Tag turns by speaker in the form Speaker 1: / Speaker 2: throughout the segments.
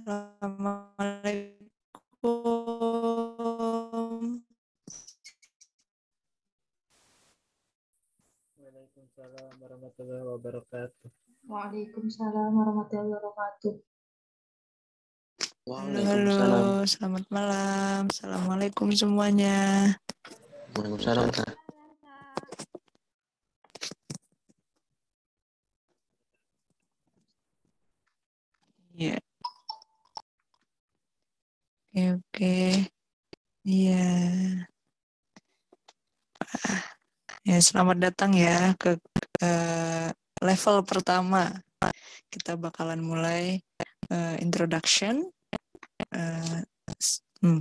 Speaker 1: Assalamualaikum.
Speaker 2: Waalaikumsalam warahmatullahi wabarakatuh.
Speaker 3: Waalaikumsalam warahmatullahi wabarakatuh.
Speaker 1: Halo, selamat malam. Assalamualaikum semuanya.
Speaker 4: Waalaikumsalam, Kak.
Speaker 1: Iya. Oke. Iya. Ya, selamat datang ya ke level pertama. Kita bakalan mulai introduction.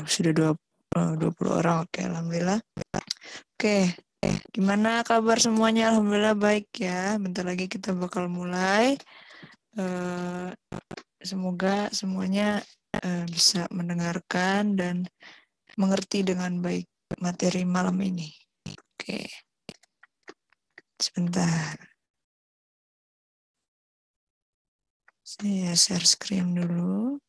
Speaker 1: Sudah 20 orang. Oke, alhamdulillah. Oke, gimana kabar semuanya? Alhamdulillah baik ya. Bentar lagi kita bakal mulai. Semoga semuanya bisa mendengarkan dan mengerti dengan baik materi malam ini. Oke. Sebentar. Saya share screen dulu.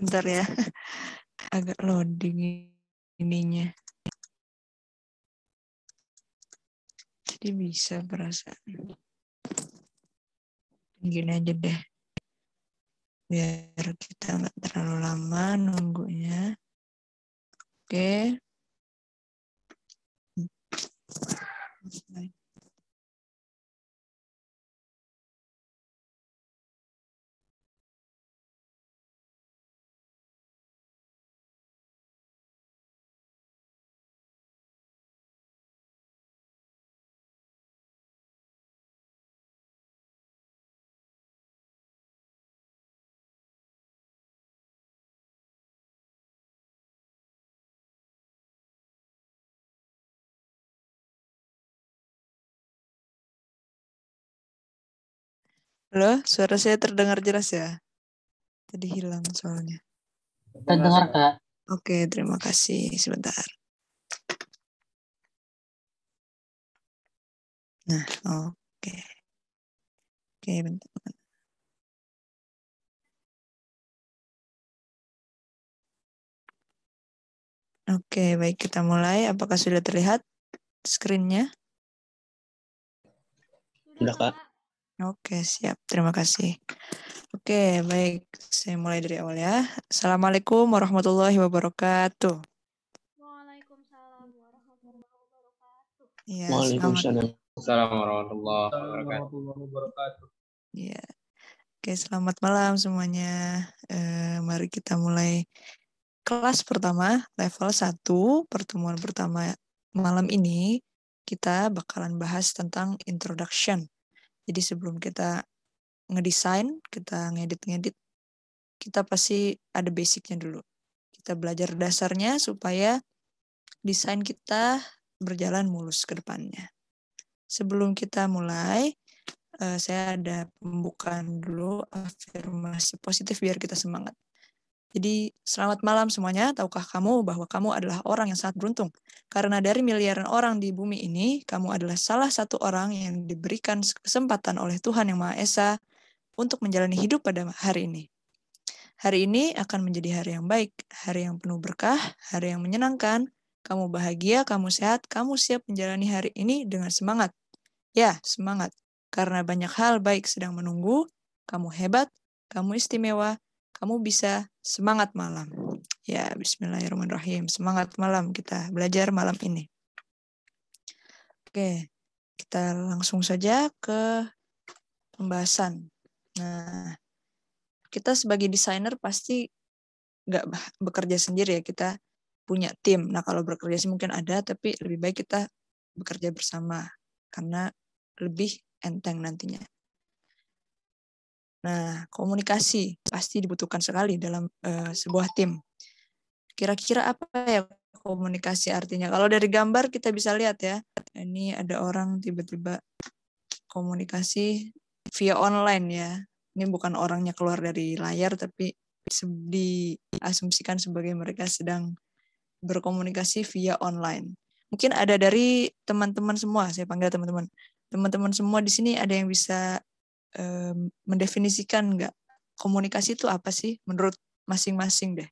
Speaker 1: Bentar ya. Agak loading ininya. Jadi bisa perasaan. Gini aja deh. Biar kita nggak terlalu lama nunggunya. Oke. Halo, suara saya terdengar jelas ya? Tadi hilang soalnya.
Speaker 3: Terdengar, Kak.
Speaker 1: Oke, terima kasih. Sebentar. Nah, oke. Oke, bentar. Oke, baik, kita mulai. Apakah sudah terlihat screen-nya?
Speaker 4: Sudah, Kak.
Speaker 1: Oke, siap. Terima kasih. Oke, baik. Saya mulai dari awal ya. Assalamualaikum warahmatullahi wabarakatuh.
Speaker 5: Waalaikumsalam warahmatullahi wabarakatuh.
Speaker 1: Ya,
Speaker 4: Waalaikumsalam.
Speaker 2: Assalamualaikum warahmatullahi wabarakatuh.
Speaker 1: Ya. Oke, selamat malam semuanya. Mari kita mulai kelas pertama, level 1, pertemuan pertama malam ini. Kita bakalan bahas tentang introduction. Jadi sebelum kita ngedesain, kita ngedit-ngedit, kita pasti ada basicnya dulu. Kita belajar dasarnya supaya desain kita berjalan mulus ke depannya. Sebelum kita mulai, saya ada pembukaan dulu, afirmasi positif biar kita semangat. Jadi, selamat malam semuanya. Tahukah kamu bahwa kamu adalah orang yang sangat beruntung? Karena dari miliaran orang di bumi ini, kamu adalah salah satu orang yang diberikan kesempatan oleh Tuhan Yang Maha Esa untuk menjalani hidup pada hari ini. Hari ini akan menjadi hari yang baik, hari yang penuh berkah, hari yang menyenangkan. Kamu bahagia, kamu sehat, kamu siap menjalani hari ini dengan semangat. Ya, semangat. Karena banyak hal baik sedang menunggu, kamu hebat, kamu istimewa, kamu bisa semangat malam. Ya, bismillahirrahmanirrahim. Semangat malam kita belajar malam ini. Oke, kita langsung saja ke pembahasan. Nah, kita sebagai desainer pasti nggak bekerja sendiri ya, kita punya tim. Nah, kalau bekerja sih mungkin ada, tapi lebih baik kita bekerja bersama karena lebih enteng nantinya. Nah, komunikasi pasti dibutuhkan sekali dalam sebuah tim. Kira-kira apa ya komunikasi artinya? Kalau dari gambar kita bisa lihat ya, ini ada orang tiba-tiba komunikasi via online ya. Ini bukan orangnya keluar dari layar, tapi diasumsikan sebagai mereka sedang berkomunikasi via online. Mungkin ada dari teman-teman semua, saya panggil teman-teman. Teman-teman semua di sini ada yang bisa mendefinisikan nggak komunikasi itu apa sih menurut masing-masing deh?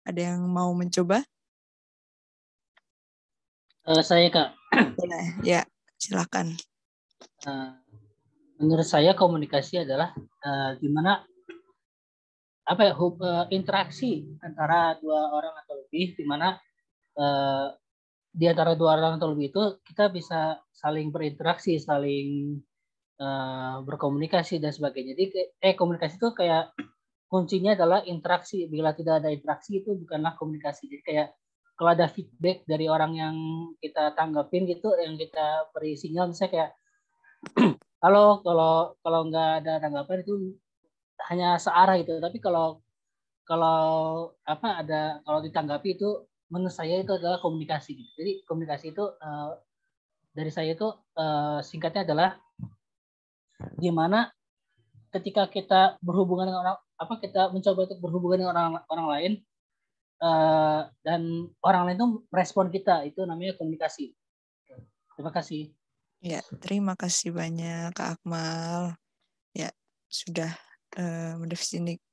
Speaker 1: Ada yang mau mencoba?
Speaker 3: Saya Kak,
Speaker 1: Ya, silakan.
Speaker 3: menurut saya komunikasi adalah gimana interaksi antara dua orang atau lebih, di mana di antara dua orang atau lebih itu kita bisa saling berinteraksi, saling berkomunikasi dan sebagainya. Jadi komunikasi itu kayak kuncinya adalah interaksi. Bila tidak ada interaksi itu bukanlah komunikasi. Jadi kayak kalau ada feedback dari orang yang kita tanggapin gitu, yang kita beri sinyal, misalnya kayak kalau nggak ada tanggapan itu hanya searah gitu. Tapi kalau kalau ditanggapi itu, menurut saya itu adalah komunikasi. Jadi komunikasi itu dari saya itu singkatnya adalah gimana ketika kita berhubungan dengan kita mencoba untuk berhubungan dengan orang lain dan orang lain itu merespon kita, itu namanya komunikasi. Terima kasih.
Speaker 1: Ya, terima kasih banyak Kak Akmal. Ya, sudah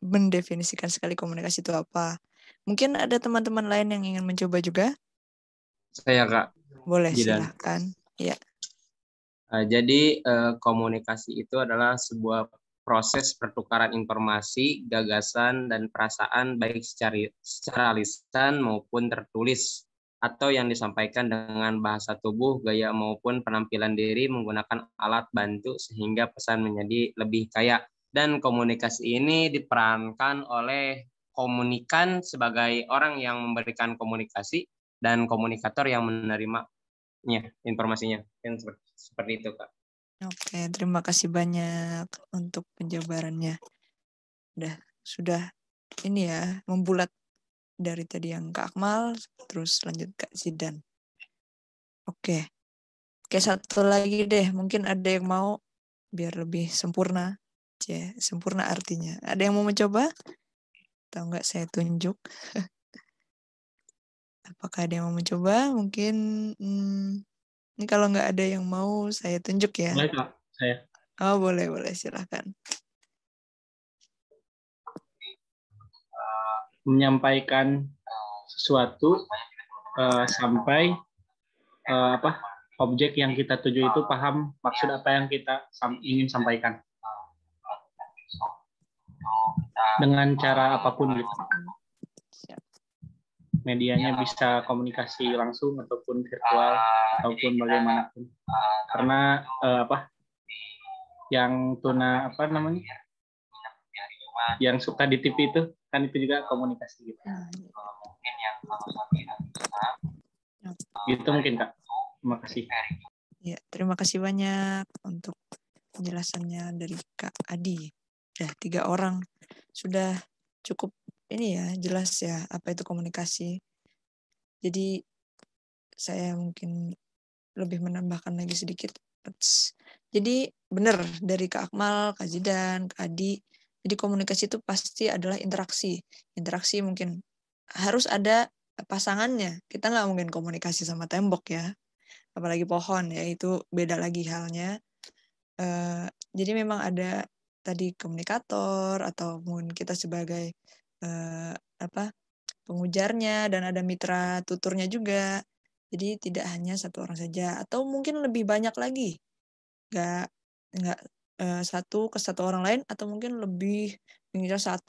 Speaker 1: mendefinisikan sekali komunikasi itu apa. Mungkin ada teman-teman lain yang ingin mencoba juga?
Speaker 2: Saya Kak.
Speaker 1: Boleh,
Speaker 2: Jidan.
Speaker 1: silahkan. Ya.
Speaker 2: Jadi komunikasi itu adalah sebuah proses pertukaran informasi, gagasan, dan perasaan baik secara lisan maupun tertulis, atau yang disampaikan dengan bahasa tubuh, gaya maupun penampilan diri menggunakan alat bantu sehingga pesan menjadi lebih kaya. Dan komunikasi ini diperankan oleh komunikan sebagai orang yang memberikan komunikasi dan komunikator yang menerima informasinya. Yang seperti itu, Kak.
Speaker 1: Oke, terima kasih banyak untuk penjabarannya. Sudah ini ya, membulat dari tadi yang Kak Akmal, terus lanjut Kak Zidan. Oke, satu lagi deh, mungkin ada yang mau biar lebih sempurna. Sempurna artinya. Ada yang mau mencoba? Atau enggak saya tunjuk? Apakah ada yang mau mencoba? Mungkin ini kalau nggak ada yang mau saya tunjuk ya.
Speaker 4: Boleh Kak, saya.
Speaker 1: Oh, boleh, silahkan.
Speaker 4: Menyampaikan sesuatu sampai objek yang kita tuju itu paham maksud apa yang kita ingin sampaikan dengan cara apapun gitu. Medianya bisa komunikasi langsung ataupun virtual ataupun bagaimanapun. Karena yang yang suka di TV itu kan itu juga komunikasi gitu. Gitu mungkin Kak. Terima kasih.
Speaker 1: Ya, terima kasih banyak untuk penjelasannya dari Kak Adi. 3 orang sudah cukup ini ya, jelas ya apa itu komunikasi. Jadi saya mungkin lebih menambahkan lagi sedikit. Jadi benar dari Kak Akmal, Kak Zidan, Kak Adi. Jadi komunikasi itu pasti adalah interaksi. Interaksi mungkin harus ada pasangannya. Kita nggak mungkin komunikasi sama tembok ya. Apalagi pohon ya, itu beda lagi halnya. Jadi memang ada tadi komunikator atau mungkin kita sebagai pengujarnya dan ada mitra tuturnya juga. Jadi tidak hanya satu orang saja atau mungkin lebih banyak lagi. Nggak satu ke satu orang lain atau mungkin lebih mitra 1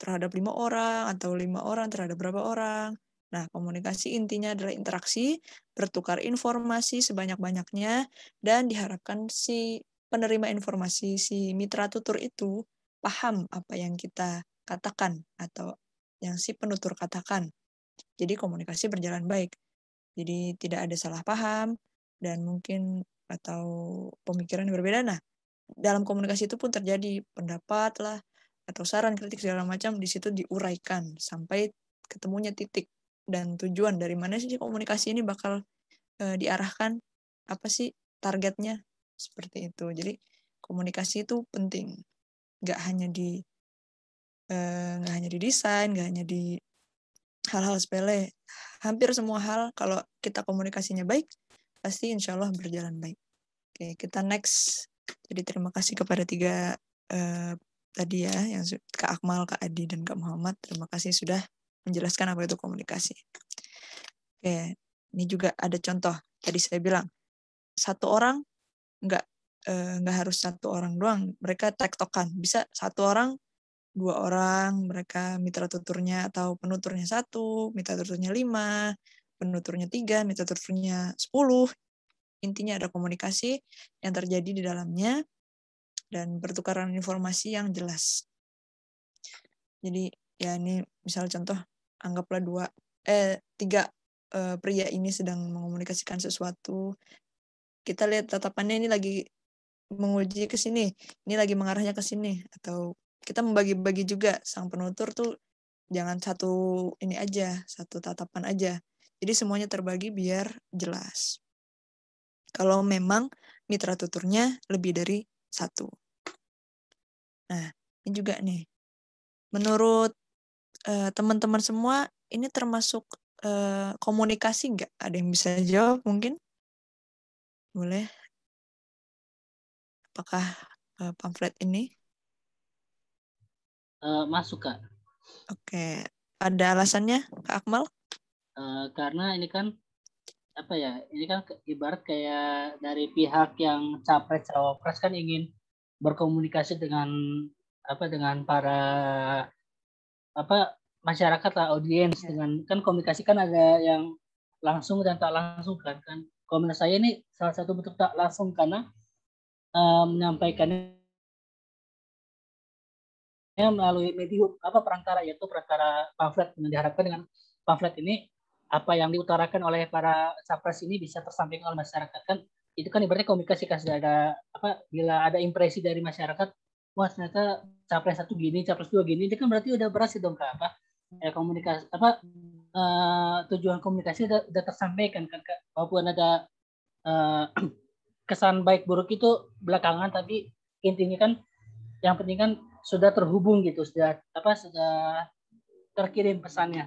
Speaker 1: terhadap 5 orang atau 5 orang terhadap berapa orang. Nah, komunikasi intinya adalah interaksi, bertukar informasi sebanyak-banyaknya, dan diharapkan si penerima informasi, si mitra tutur itu paham apa yang kita katakan atau yang si penutur katakan. Jadi komunikasi berjalan baik. Jadi tidak ada salah paham dan mungkin atau pemikiran yang berbeda. Nah, dalam komunikasi itu pun terjadi pendapat lah atau saran, kritik segala macam, di situ diuraikan sampai ketemunya titik dan tujuan dari mana sih komunikasi ini bakal diarahkan, apa sih targetnya, seperti itu. Jadi komunikasi itu penting, nggak hanya di desain, nggak hanya di hal-hal sepele, hampir semua hal kalau kita komunikasinya baik pasti insya Allah berjalan baik. Oke, kita next. Jadi terima kasih kepada 3 tadi ya, yang Kak Akmal, Kak Adi, dan Kak Muhammad. Terima kasih sudah menjelaskan apa itu komunikasi. Oke, ini juga ada contoh. Tadi saya bilang, satu orang nggak harus satu orang doang. Mereka tektokan. Bisa satu orang, 2 orang, mereka mitra tuturnya atau penuturnya 1, mitra tuturnya 5, penuturnya 3, mitra tuturnya 10. Intinya ada komunikasi yang terjadi di dalamnya dan pertukaran informasi yang jelas. Jadi ya ini misal contoh, anggaplah 3 pria ini sedang mengomunikasikan sesuatu. Kita lihat tatapannya ini lagi menguji ke sini, ini lagi mengarahnya ke sini, atau kita membagi-bagi juga sang penutur tuh jangan satu ini aja, satu tatapan aja. Jadi semuanya terbagi biar jelas. Kalau memang mitra tuturnya lebih dari 1. Nah, ini juga nih. Menurut teman-teman semua, ini termasuk komunikasi nggak? Ada yang bisa jawab mungkin? Boleh? Apakah pamflet ini?
Speaker 3: Masuk, Kak.
Speaker 1: Oke. Ada alasannya, Kak Akmal?
Speaker 3: Karena ini kan apa ya? Ini kan ibarat kayak dari pihak yang capres cawapres kan ingin berkomunikasi dengan para masyarakat lah, audiens, dengan kan komunikasi kan ada yang langsung dan tak langsung kan. Kalau menurut saya ini salah satu bentuk tak langsung karena menyampaikannya melalui medium perantara, yaitu perantara pamflet. Yang diharapkan dengan pamflet ini apa yang diutarakan oleh para capres ini bisa tersampaikan oleh masyarakat. Kan itu kan ibaratnya komunikasi, kan sudah ada bila ada impresi dari masyarakat, wah ternyata capres 1 gini, capres 2 gini, itu kan berarti udah berhasil dong Kak, komunikasi tujuan komunikasi udah tersampaikan kan Kak. Walaupun ada kesan baik buruk itu belakangan, tapi intinya kan yang penting kan sudah terhubung gitu, sudah terkirim pesannya.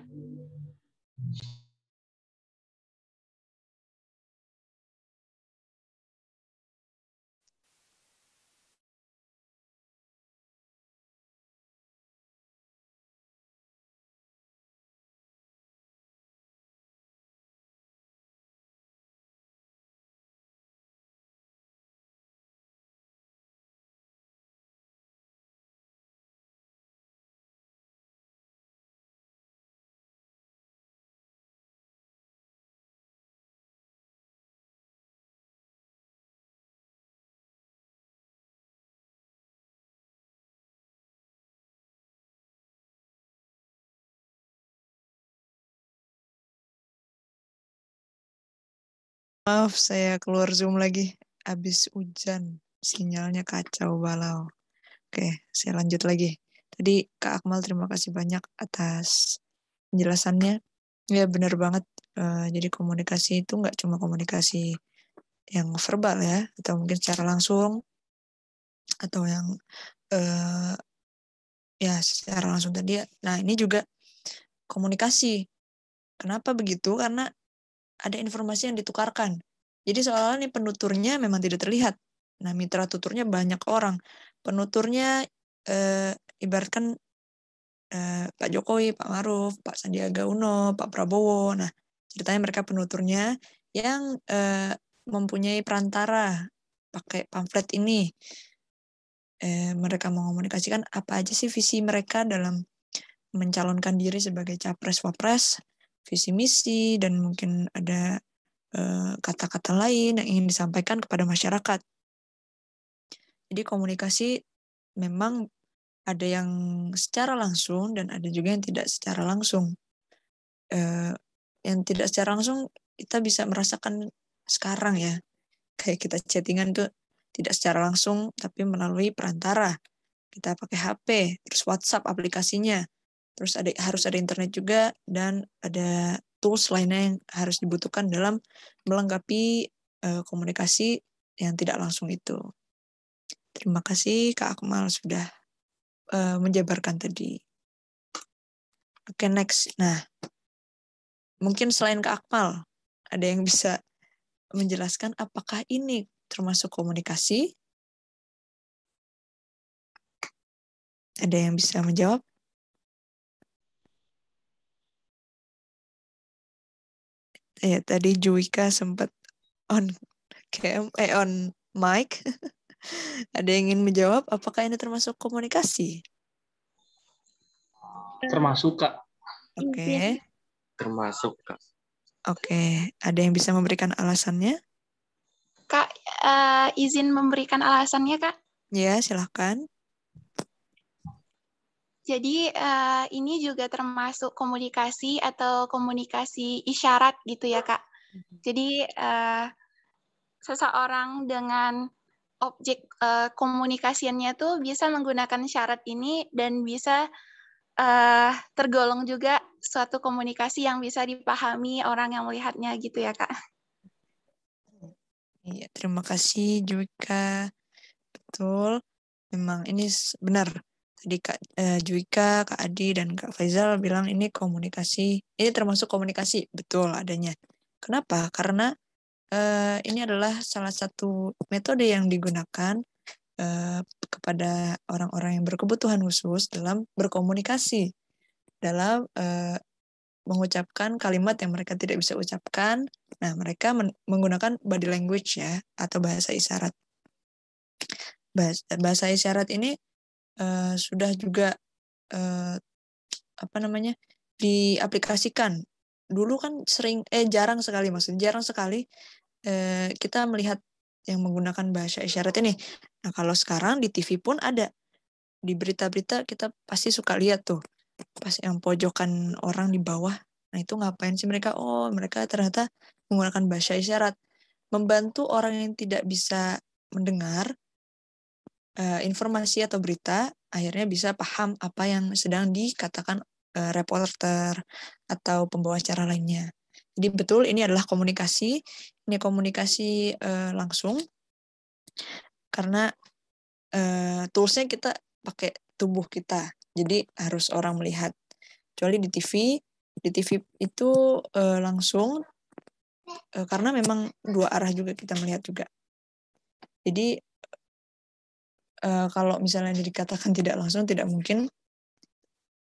Speaker 1: Maaf, saya keluar Zoom lagi. Habis hujan, sinyalnya kacau balau. Oke, saya lanjut lagi. Tadi Kak Akmal terima kasih banyak atas penjelasannya. Ya benar banget. Jadi komunikasi itu nggak cuma komunikasi yang verbal ya, atau mungkin secara langsung, atau yang ya secara langsung tadi. Nah ini juga komunikasi. Kenapa begitu? Karena ada informasi yang ditukarkan. Jadi seolah-olah nih penuturnya memang tidak terlihat. Nah, mitra tuturnya banyak orang. Penuturnya ibaratkan Pak Jokowi, Pak Maruf, Pak Sandiaga Uno, Pak Prabowo. Nah, ceritanya mereka penuturnya yang mempunyai perantara pakai pamflet ini. Mereka mengomunikasikan apa aja sih visi mereka dalam mencalonkan diri sebagai capres-wapres, visi misi, dan mungkin ada kata-kata lain yang ingin disampaikan kepada masyarakat. Jadi komunikasi memang ada yang secara langsung dan ada juga yang tidak secara langsung. Yang tidak secara langsung kita bisa merasakan sekarang ya, kayak kita chattingan tuh tidak secara langsung tapi melalui perantara. Kita pakai HP, terus WhatsApp aplikasinya, terus harus ada internet juga, dan ada tools lainnya yang harus dibutuhkan dalam melengkapi komunikasi yang tidak langsung itu. Terima kasih Kak Akmal sudah menjabarkan tadi. Oke, next. Nah, mungkin selain Kak Akmal, ada yang bisa menjelaskan apakah ini termasuk komunikasi? Ada yang bisa menjawab? Ya, tadi Juwika sempat on mic. Ada yang ingin menjawab apakah ini termasuk komunikasi?
Speaker 4: Termasuk, Kak.
Speaker 1: Oke.
Speaker 2: Termasuk, Kak.
Speaker 1: Oke, ada yang bisa memberikan alasannya?
Speaker 6: Kak, izin memberikan alasannya, Kak.
Speaker 1: Ya, silahkan.
Speaker 6: Jadi ini juga termasuk komunikasi atau komunikasi isyarat gitu ya, Kak. Jadi seseorang dengan objek komunikasiannya tuh bisa menggunakan syarat ini dan bisa tergolong juga suatu komunikasi yang bisa dipahami orang yang melihatnya gitu ya, Kak.
Speaker 1: Iya, terima kasih Juwika. Betul. Memang ini benar. Tadi Kak Juwika, Kak Adi, dan Kak Faizal bilang ini komunikasi. Ini termasuk komunikasi. Betul adanya. Kenapa? Karena ini adalah salah satu metode yang digunakan kepada orang-orang yang berkebutuhan khusus dalam berkomunikasi, dalam mengucapkan kalimat yang mereka tidak bisa ucapkan. Nah, mereka menggunakan body language ya, atau bahasa isyarat. Bahasa isyarat ini sudah juga diaplikasikan. Dulu kan jarang sekali kita melihat yang menggunakan bahasa isyarat ini. Nah, kalau sekarang di TV pun ada. Di berita-berita kita pasti suka lihat tuh, pas yang pojokan orang di bawah. Nah, itu ngapain sih mereka? Oh, mereka ternyata menggunakan bahasa isyarat. Membantu orang yang tidak bisa mendengar informasi atau berita, akhirnya bisa paham apa yang sedang dikatakan reporter atau pembawa acara lainnya. Jadi betul ini adalah komunikasi, ini komunikasi langsung, karena toolsnya kita pakai tubuh kita, jadi harus orang melihat. Kecuali di TV itu langsung, karena memang dua arah juga kita melihat juga. Jadi kalau misalnya dikatakan tidak langsung, tidak mungkin.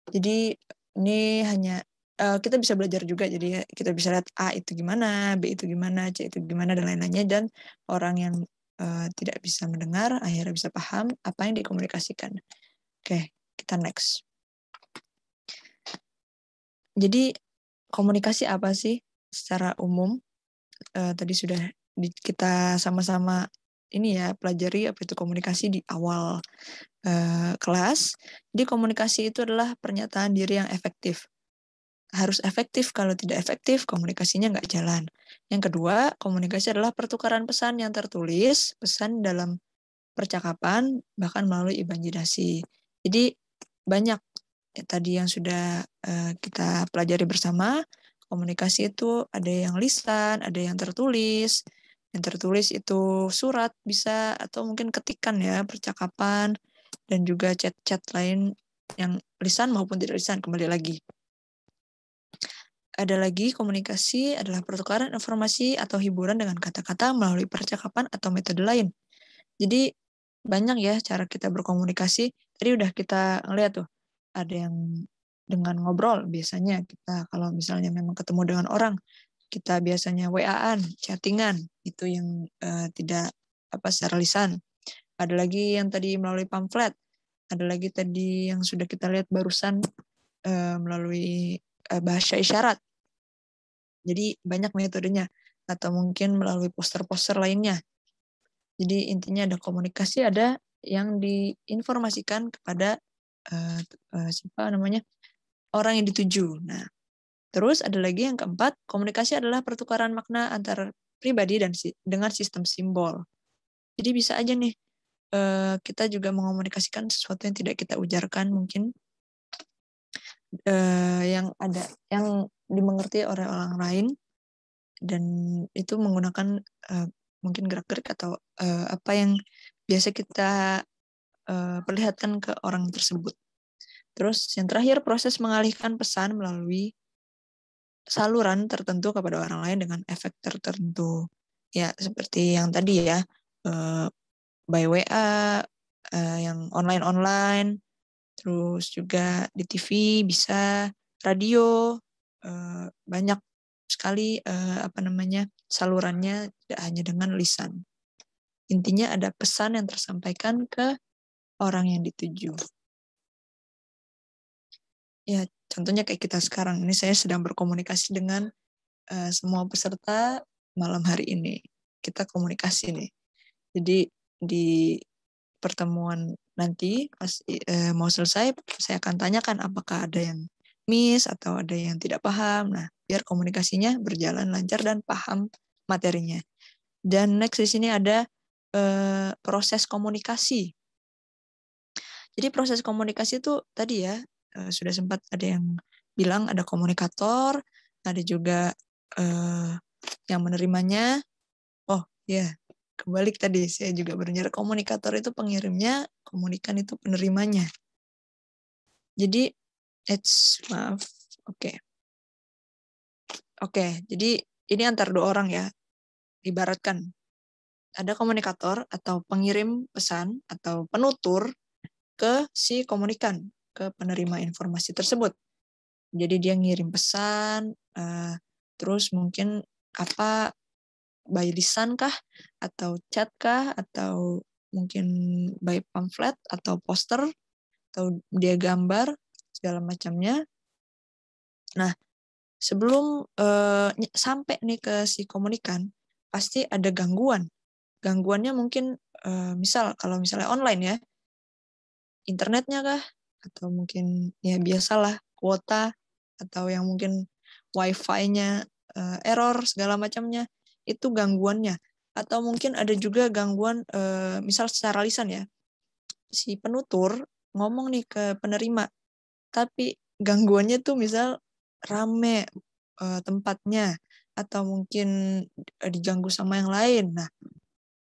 Speaker 1: Jadi ini hanya kita bisa belajar juga, jadi kita bisa lihat A itu gimana, B itu gimana, C itu gimana, dan lain-lainnya, dan orang yang tidak bisa mendengar akhirnya bisa paham apa yang dikomunikasikan. Oke, kita next. Jadi komunikasi apa sih secara umum? Tadi sudah kita sama-sama ini ya pelajari apa itu komunikasi di awal kelas. Jadi komunikasi itu adalah pernyataan diri yang efektif. Harus efektif, kalau tidak efektif komunikasinya nggak jalan. Yang kedua, komunikasi adalah pertukaran pesan yang tertulis, pesan dalam percakapan, bahkan melalui imajinasi. Jadi banyak tadi yang sudah kita pelajari bersama. Komunikasi itu ada yang lisan, ada yang tertulis. Yang tertulis itu surat bisa, atau mungkin ketikan ya, percakapan, dan juga chat-chat lain yang lisan maupun tidak lisan, kembali lagi. Ada lagi, komunikasi adalah pertukaran informasi atau hiburan dengan kata-kata melalui percakapan atau metode lain. Jadi banyak ya cara kita berkomunikasi. Tadi udah kita ngeliat tuh, ada yang dengan ngobrol, biasanya kita kalau misalnya memang ketemu dengan orang, kita biasanya WA-an, chattingan, itu yang tidak secara lisan. Ada lagi yang tadi melalui pamflet, ada lagi tadi yang sudah kita lihat barusan melalui bahasa isyarat. Jadi banyak metodenya, atau mungkin melalui poster-poster lainnya. Jadi intinya ada komunikasi, ada yang diinformasikan kepada orang yang dituju. Nah, terus ada lagi yang keempat, komunikasi adalah pertukaran makna antar pribadi dan dengan sistem simbol. Jadi bisa aja nih kita juga mengomunikasikan sesuatu yang tidak kita ujarkan, mungkin yang dimengerti oleh orang lain, dan itu menggunakan mungkin gerak-gerik atau apa yang biasa kita perlihatkan ke orang tersebut. Terus yang terakhir, proses mengalihkan pesan melalui saluran tertentu kepada orang lain dengan efek tertentu. Ya, seperti yang tadi ya, by WA, yang online-online, terus juga di TV bisa, radio, banyak sekali salurannya, tidak hanya dengan lisan. Intinya ada pesan yang tersampaikan ke orang yang dituju. Ya, contohnya kayak kita sekarang ini, saya sedang berkomunikasi dengan semua peserta malam hari ini. Kita komunikasi nih. Jadi di pertemuan nanti pas mau selesai, saya akan tanyakan apakah ada yang miss atau ada yang tidak paham. Nah, biar komunikasinya berjalan lancar dan paham materinya. Dan next di sini ada proses komunikasi. Jadi proses komunikasi itu tadi ya, sudah sempat ada yang bilang ada komunikator, ada juga yang menerimanya. Oh ya, kebalik tadi, saya juga benar, komunikator itu pengirimnya, komunikan itu penerimanya. Jadi jadi ini antar dua orang ya. Ibaratkan ada komunikator atau pengirim pesan atau penutur ke si komunikan, ke penerima informasi tersebut. Jadi dia ngirim pesan, terus mungkin apa, by lisan kah, atau chat kah, atau mungkin by pamflet atau poster, atau dia gambar, segala macamnya. Nah, sebelum sampai nih ke si komunikan, pasti ada gangguan. Gangguannya mungkin misal kalau misalnya online ya, internetnya kah, atau mungkin ya biasalah kuota, atau yang mungkin wifi-nya error segala macamnya, itu gangguannya. Atau mungkin ada juga gangguan misal secara lisan ya, si penutur ngomong nih ke penerima, tapi gangguannya tuh misal rame tempatnya, atau mungkin diganggu sama yang lain. Nah,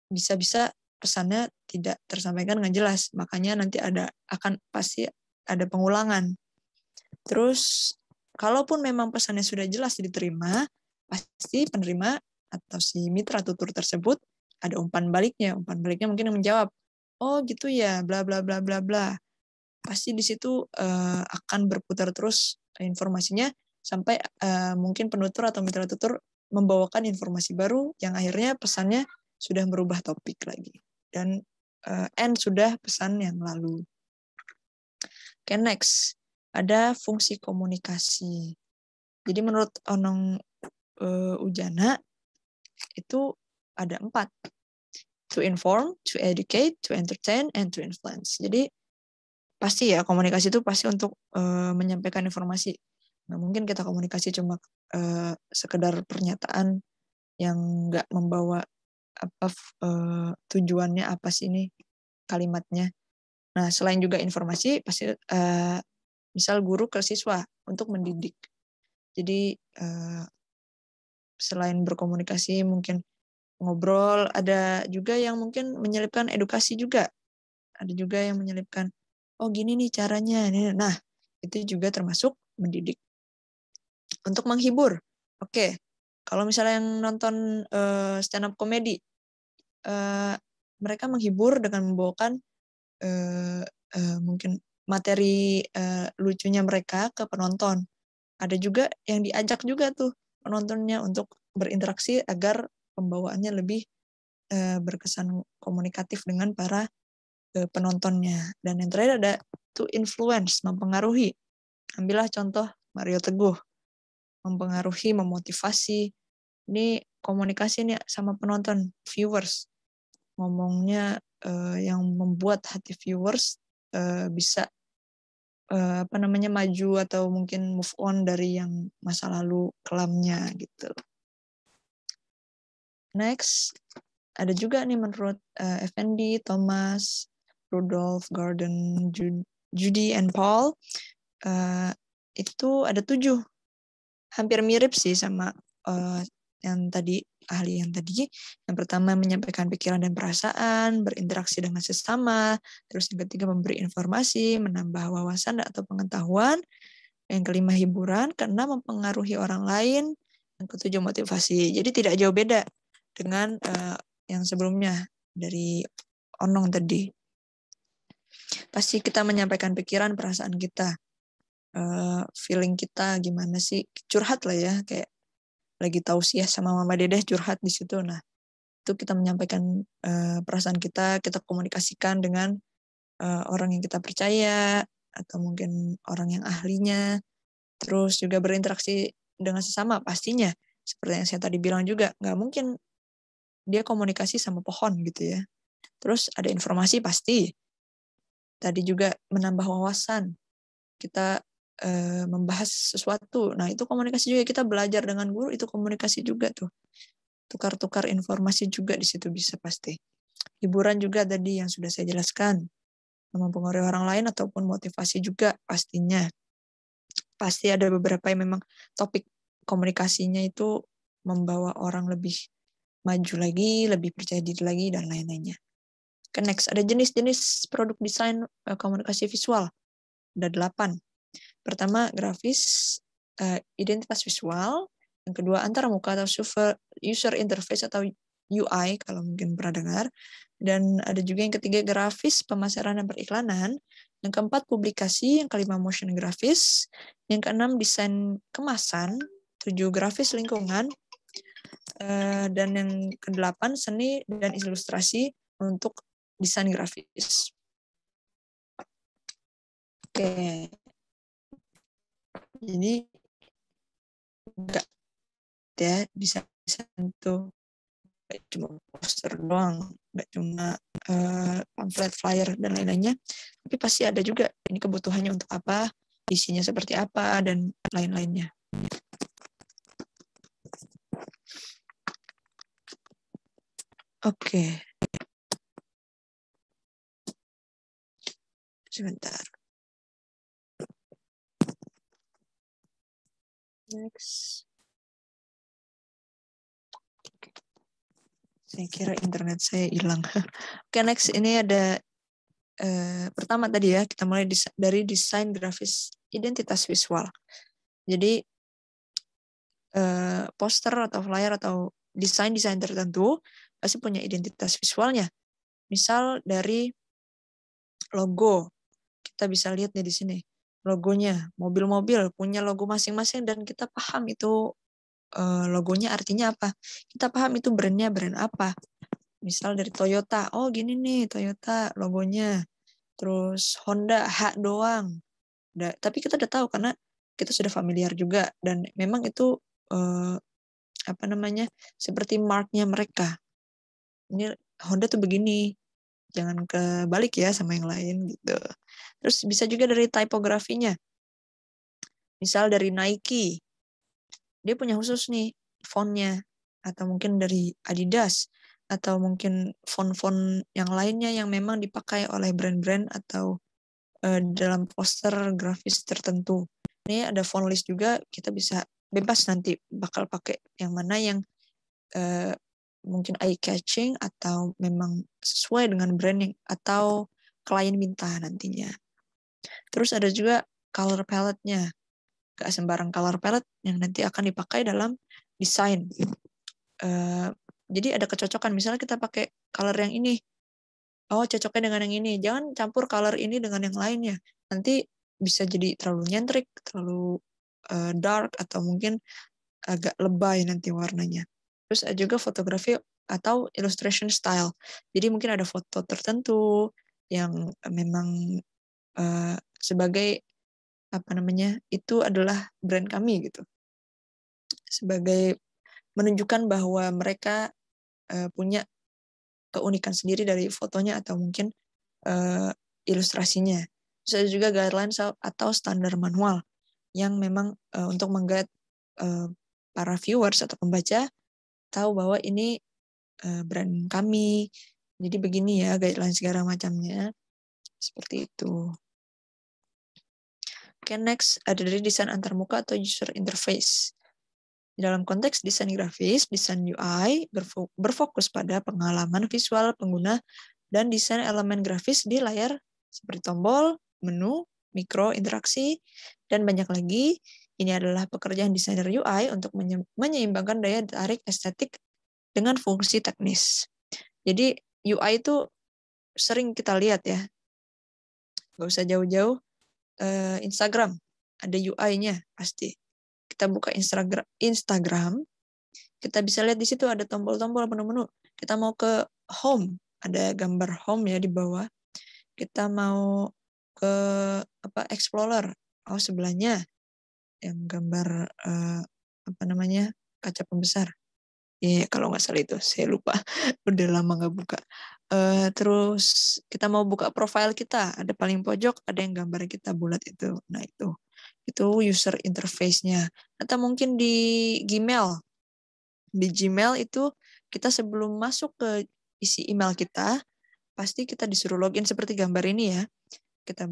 Speaker 1: bisa-bisa pesannya tidak tersampaikan dengan jelas, makanya nanti pasti ada pengulangan. Terus kalaupun memang pesannya sudah jelas diterima, pasti penerima atau si mitra tutur tersebut ada umpan baliknya. Umpan baliknya mungkin menjawab, oh gitu ya, bla bla bla bla bla. Pasti di situ akan berputar terus informasinya sampai mungkin penutur atau mitra tutur membawakan informasi baru yang akhirnya pesannya sudah merubah topik lagi, dan end sudah pesan yang lalu. Oke, next ada fungsi komunikasi. Jadi menurut Onong Ujana itu ada 4. To inform, to educate, to entertain, and to influence. Jadi pasti ya, komunikasi itu pasti untuk menyampaikan informasi. Nggak mungkin kita komunikasi cuma sekedar pernyataan yang nggak membawa tujuannya apa sih ini kalimatnya. Nah, selain juga informasi, pasti misal guru ke siswa untuk mendidik. Jadi selain berkomunikasi mungkin ngobrol, ada juga yang mungkin menyelipkan edukasi juga. Ada juga yang menyelipkan, oh gini nih caranya. Nah, itu juga termasuk mendidik. Untuk menghibur, oke. Kalau misalnya yang nonton stand up comedy, mereka menghibur dengan membawakan mungkin materi lucunya mereka ke penonton. Ada juga yang diajak juga tuh penontonnya untuk berinteraksi agar pembawaannya lebih berkesan komunikatif dengan para penontonnya. Dan yang terakhir ada to influence, mempengaruhi. Ambillah contoh Mario Teguh. mempengaruhi, memotivasi. Ini komunikasi nih sama penonton, viewers. Ngomongnya yang membuat hati viewers bisa maju atau mungkin move on dari yang masa lalu kelamnya gitu. Next, ada juga nih menurut Effendi, Thomas, Rudolf, Gordon, Judy, and Paul, itu ada 7. Hampir mirip sih sama yang tadi, ahli yang tadi. Yang pertama menyampaikan pikiran dan perasaan, berinteraksi dengan sesama. Terus yang ketiga memberi informasi, menambah wawasan atau pengetahuan. Yang kelima hiburan, keenam mempengaruhi orang lain. Yang ketujuh motivasi. Jadi tidak jauh beda dengan yang sebelumnya dari Onong tadi. Pasti kita menyampaikan pikiran, perasaan kita, feeling kita gimana sih, curhat lah ya, kayak lagi tausiah sama Mama Dedeh, curhat di situ. Nah, itu kita menyampaikan perasaan kita komunikasikan dengan orang yang kita percaya atau mungkin orang yang ahlinya. Terus juga berinteraksi dengan sesama pastinya. Seperti yang saya tadi bilang juga, nggak mungkin dia komunikasi sama pohon gitu ya. Terus ada informasi pasti. Tadi juga menambah wawasan. Kita membahas sesuatu. Nah, itu komunikasi juga. Kita belajar dengan guru, itu komunikasi juga tuh. Tukar-tukar informasi juga di situ bisa pasti. Hiburan juga tadi yang sudah saya jelaskan. Mempengaruhi orang lain ataupun motivasi juga pastinya. Pasti ada beberapa yang memang topik komunikasinya itu membawa orang lebih maju lagi, lebih percaya diri lagi, dan lain-lainnya. Next, ada jenis-jenis produk desain komunikasi visual. Ada 8. Pertama, grafis, identitas visual. Yang kedua, antarmuka atau user interface atau UI, kalau mungkin pernah dengar. Dan ada juga yang ketiga, grafis, pemasaran dan periklanan. Yang keempat, publikasi. Yang kelima, motion grafis. Yang keenam, desain kemasan. 7, grafis lingkungan. Dan yang kedelapan, seni dan ilustrasi untuk desain grafis. Oke. Jadi enggak ya desain tuh nggak cuma poster doang, nggak cuma pamflet, flyer dan lain-lainnya, tapi pasti ada juga ini kebutuhannya untuk apa, isinya seperti apa dan lain-lainnya. Oke. Sebentar. Next. Saya kira internet saya hilang. Oke, next. Ini ada pertama tadi ya, kita mulai dari desain grafis identitas visual. Jadi poster atau flyer atau desain tertentu pasti punya identitas visualnya. Misal dari logo, kita bisa lihat nih di sini logonya. Mobil-mobil punya logo masing-masing dan kita paham itu logonya artinya apa. Kita paham itu brandnya brand apa. Misal dari Toyota, oh gini nih Toyota logonya. Terus Honda H doang. Tapi kita udah tahu karena kita sudah familiar juga dan memang itu seperti marknya mereka. Ini Honda tuh begini, jangan kebalik ya sama yang lain gitu. Terus bisa juga dari tipografinya. Misal dari Nike, dia punya khusus nih fontnya, atau mungkin dari Adidas, atau mungkin font-font yang lainnya yang memang dipakai oleh brand-brand atau dalam poster grafis tertentu. Ini ada font list juga, kita bisa bebas nanti bakal pakai yang mana yang mungkin eye catching atau memang sesuai dengan brand yang atau klien minta nantinya. Terus ada juga color palette-nya. Gak sembarang color palette yang nanti akan dipakai dalam desain. Jadi ada kecocokan. Misalnya kita pakai color yang ini. Oh, cocoknya dengan yang ini. Jangan campur color ini dengan yang lainnya. Nanti bisa jadi terlalu nyentrik, terlalu dark, atau mungkin agak lebay nanti warnanya. Terus ada juga fotografi atau illustration style. Jadi mungkin ada foto tertentu yang memang sebagai itu adalah brand kami gitu. sebagai menunjukkan bahwa mereka punya keunikan sendiri dari fotonya atau mungkin ilustrasinya. Terus ada juga guidelines atau standar manual yang memang untuk mengguide para viewers atau pembaca tahu bahwa ini brand kami, jadi begini ya guidelines segala macamnya, seperti itu. Oke, next ada dari desain antarmuka atau user interface. Dalam konteks desain grafis, desain UI berfokus pada pengalaman visual pengguna dan desain elemen grafis di layar seperti tombol, menu, mikro, interaksi, dan banyak lagi. Ini adalah pekerjaan desainer UI untuk menyeimbangkan daya tarik estetik dengan fungsi teknis. Jadi UI itu sering kita lihat ya, nggak usah jauh-jauh, Instagram ada UI-nya pasti. Kita buka Instagram, kita bisa lihat di situ ada tombol-tombol menu-menu. Kita mau ke home, ada gambar home ya di bawah. Kita mau ke Explorer, sebelahnya yang gambar kaca pembesar. Iya, kalau nggak salah itu, saya lupa. Udah lama nggak buka. Terus kita mau buka profile kita, ada paling pojok, ada yang gambar kita bulat itu. Nah itu user interface-nya. Atau mungkin di Gmail. Di Gmail itu kita sebelum masuk ke isi email kita, pasti kita disuruh login seperti gambar ini ya. Kita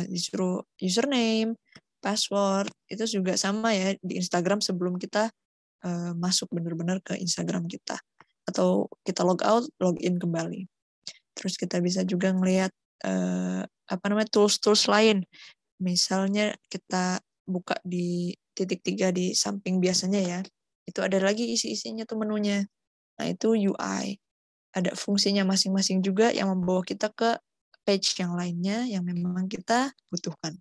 Speaker 1: disuruh username, password, itu juga sama ya di Instagram sebelum kita masuk benar-benar ke Instagram kita. Atau kita log out, login kembali. Terus kita bisa juga ngelihat tools-tools lain. Misalnya kita buka di titik 3 di samping biasanya ya, itu ada lagi isi-isinya tuh menunya. Nah itu UI. Ada fungsinya masing-masing juga yang membawa kita ke page yang lainnya yang memang kita butuhkan.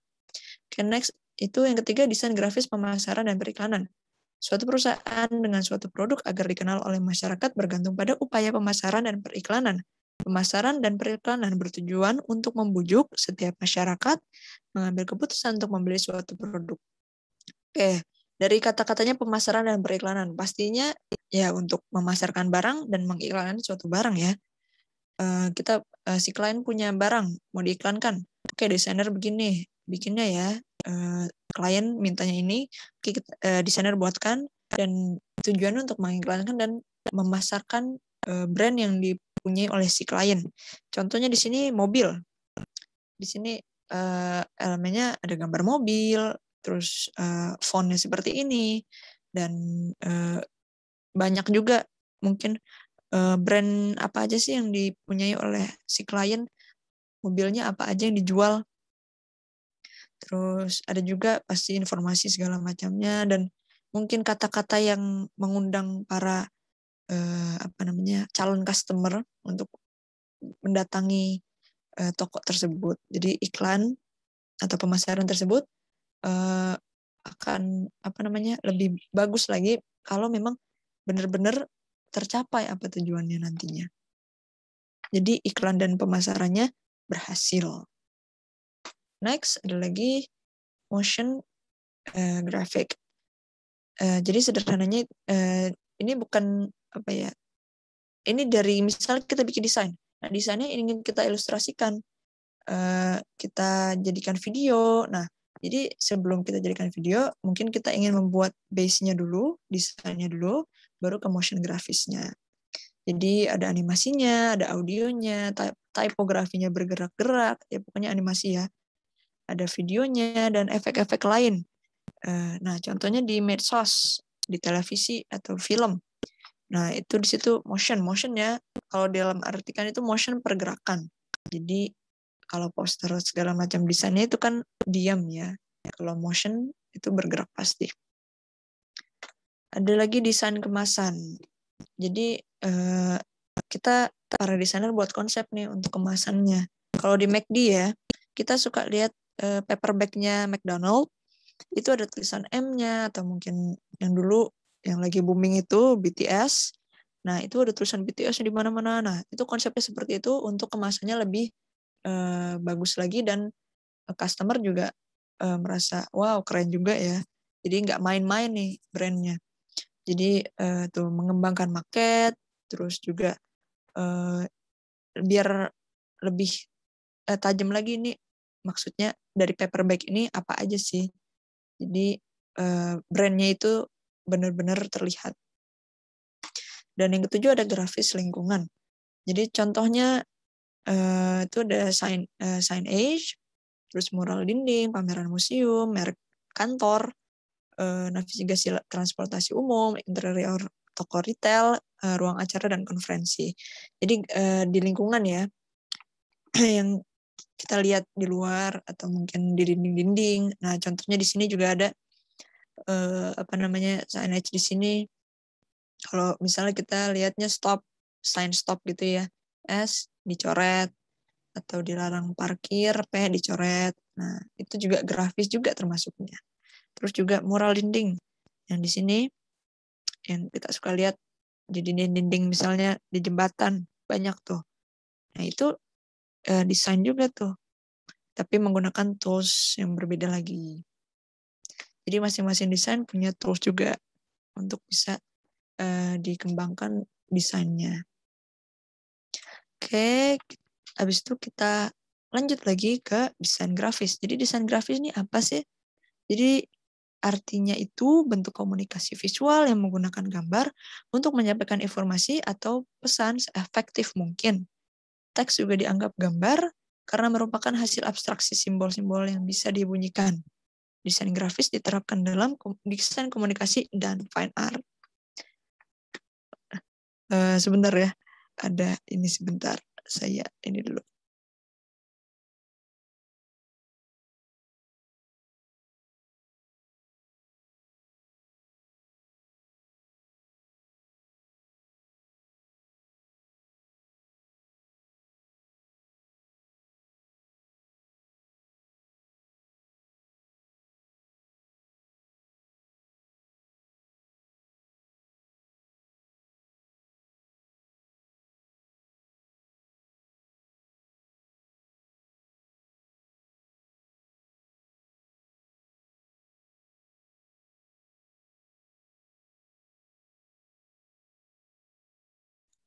Speaker 1: Okay, next, itu yang ketiga desain grafis pemasaran dan periklanan. Suatu perusahaan dengan suatu produk agar dikenal oleh masyarakat bergantung pada upaya pemasaran dan periklanan. Pemasaran dan periklanan bertujuan untuk membujuk setiap masyarakat mengambil keputusan untuk membeli suatu produk. Oke, dari kata-katanya pemasaran dan periklanan, pastinya ya untuk memasarkan barang dan mengiklankan suatu barang ya. Si klien punya barang mau diiklankan. Oke, desainer begini, bikinnya ya. Klien mintanya ini, desainer buatkan, dan tujuannya untuk mengiklankan dan memasarkan brand yang dipunyai oleh si klien. Contohnya di sini mobil. Di sini elemennya ada gambar mobil, terus fontnya seperti ini, dan banyak juga mungkin brand apa aja sih yang dipunyai oleh si klien, mobilnya apa aja yang dijual. Terus ada juga pasti informasi segala macamnya dan mungkin kata-kata yang mengundang para calon customer untuk mendatangi toko tersebut. Jadi iklan atau pemasaran tersebut akan lebih bagus lagi kalau memang benar-benar tercapai apa tujuannya nantinya. Jadi iklan dan pemasarannya berhasil. Next, ada lagi motion graphic. Jadi sederhananya ini bukan ini dari misal kita bikin desain. Nah, desainnya ingin kita ilustrasikan. Kita jadikan video. Nah, jadi sebelum kita jadikan video, mungkin kita ingin membuat base-nya dulu, desainnya dulu, baru ke motion grafisnya. Jadi ada animasinya, ada audionya, typografinya bergerak-gerak, ya pokoknya animasi ya. Ada videonya dan efek-efek lain. Nah, contohnya di medsos, di televisi atau film. Nah, itu di situ motion ya. Kalau dalam artikan itu motion pergerakan. Jadi kalau poster segala macam desainnya itu kan diam ya. Kalau motion itu bergerak pasti. Ada lagi desain kemasan. Jadi kita para desainer buat konsep nih untuk kemasannya. Kalau di McD ya, kita suka lihat paperback-nya McDonald, itu ada tulisan M-nya, atau mungkin yang dulu yang lagi booming itu BTS. Nah, itu ada tulisan BTS di mana-mana. Nah, itu konsepnya seperti itu untuk kemasannya lebih bagus lagi dan customer juga merasa, wow, keren juga ya. Jadi nggak main-main nih brandnya. Jadi tuh mengembangkan market, terus juga biar lebih tajam lagi nih, maksudnya dari paper bag ini apa aja sih. Jadi brandnya itu benar-benar terlihat. Dan yang ketujuh ada grafis lingkungan. Jadi contohnya itu ada signage, terus mural dinding, pameran museum, merek kantor, navigasi transportasi umum, interior toko retail, ruang acara dan konferensi. Jadi di lingkungan ya, yang kita lihat di luar atau mungkin di dinding-dinding. Nah, contohnya di sini juga ada signage di sini. Kalau misalnya kita lihatnya sign stop gitu ya, S dicoret, atau dilarang parkir, P dicoret. Nah, itu juga grafis juga termasuknya. Terus juga mural dinding. Yang di sini, yang kita suka lihat di dinding-dinding misalnya di jembatan, banyak tuh. Nah, itu desain juga tuh. Tapi menggunakan tools yang berbeda lagi. Jadi masing-masing desain punya tools juga untuk bisa dikembangkan desainnya. Oke, habis itu kita lanjut lagi ke desain grafis. Jadi desain grafis ini apa sih? Jadi artinya itu bentuk komunikasi visual yang menggunakan gambar untuk menyampaikan informasi atau pesan seefektif mungkin. Teks juga dianggap gambar karena merupakan hasil abstraksi simbol-simbol yang bisa dibunyikan. Desain grafis diterapkan dalam desain komunikasi dan fine art. Sebentar ya, ada ini sebentar. Saya ini dulu.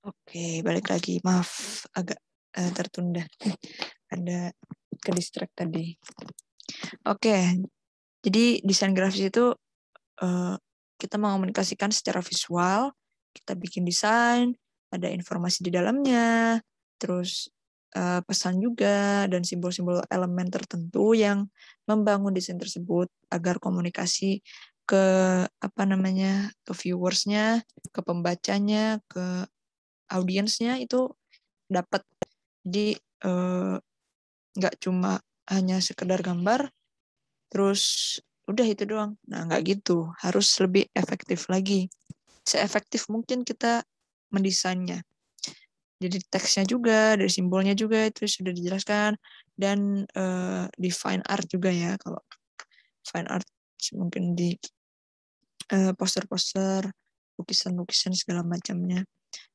Speaker 1: Oke, balik lagi. Maaf, agak tertunda. Ada ke distract tadi. Oke, jadi desain grafis itu kita mengomunikasikan secara visual, kita bikin desain, ada informasi di dalamnya, terus pesan juga, dan simbol-simbol elemen tertentu yang membangun desain tersebut agar komunikasi ke ke viewersnya, ke pembacanya, ke audiensnya itu dapat. Jadi nggak cuma hanya sekedar gambar, terus udah itu doang. Nah, nggak gitu. Harus lebih efektif lagi. Seefektif mungkin kita mendesainnya. Jadi teksnya juga, dari simbolnya juga itu sudah dijelaskan. Dan di fine art juga ya. Kalau fine art mungkin di poster-poster, lukisan-lukisan segala macamnya.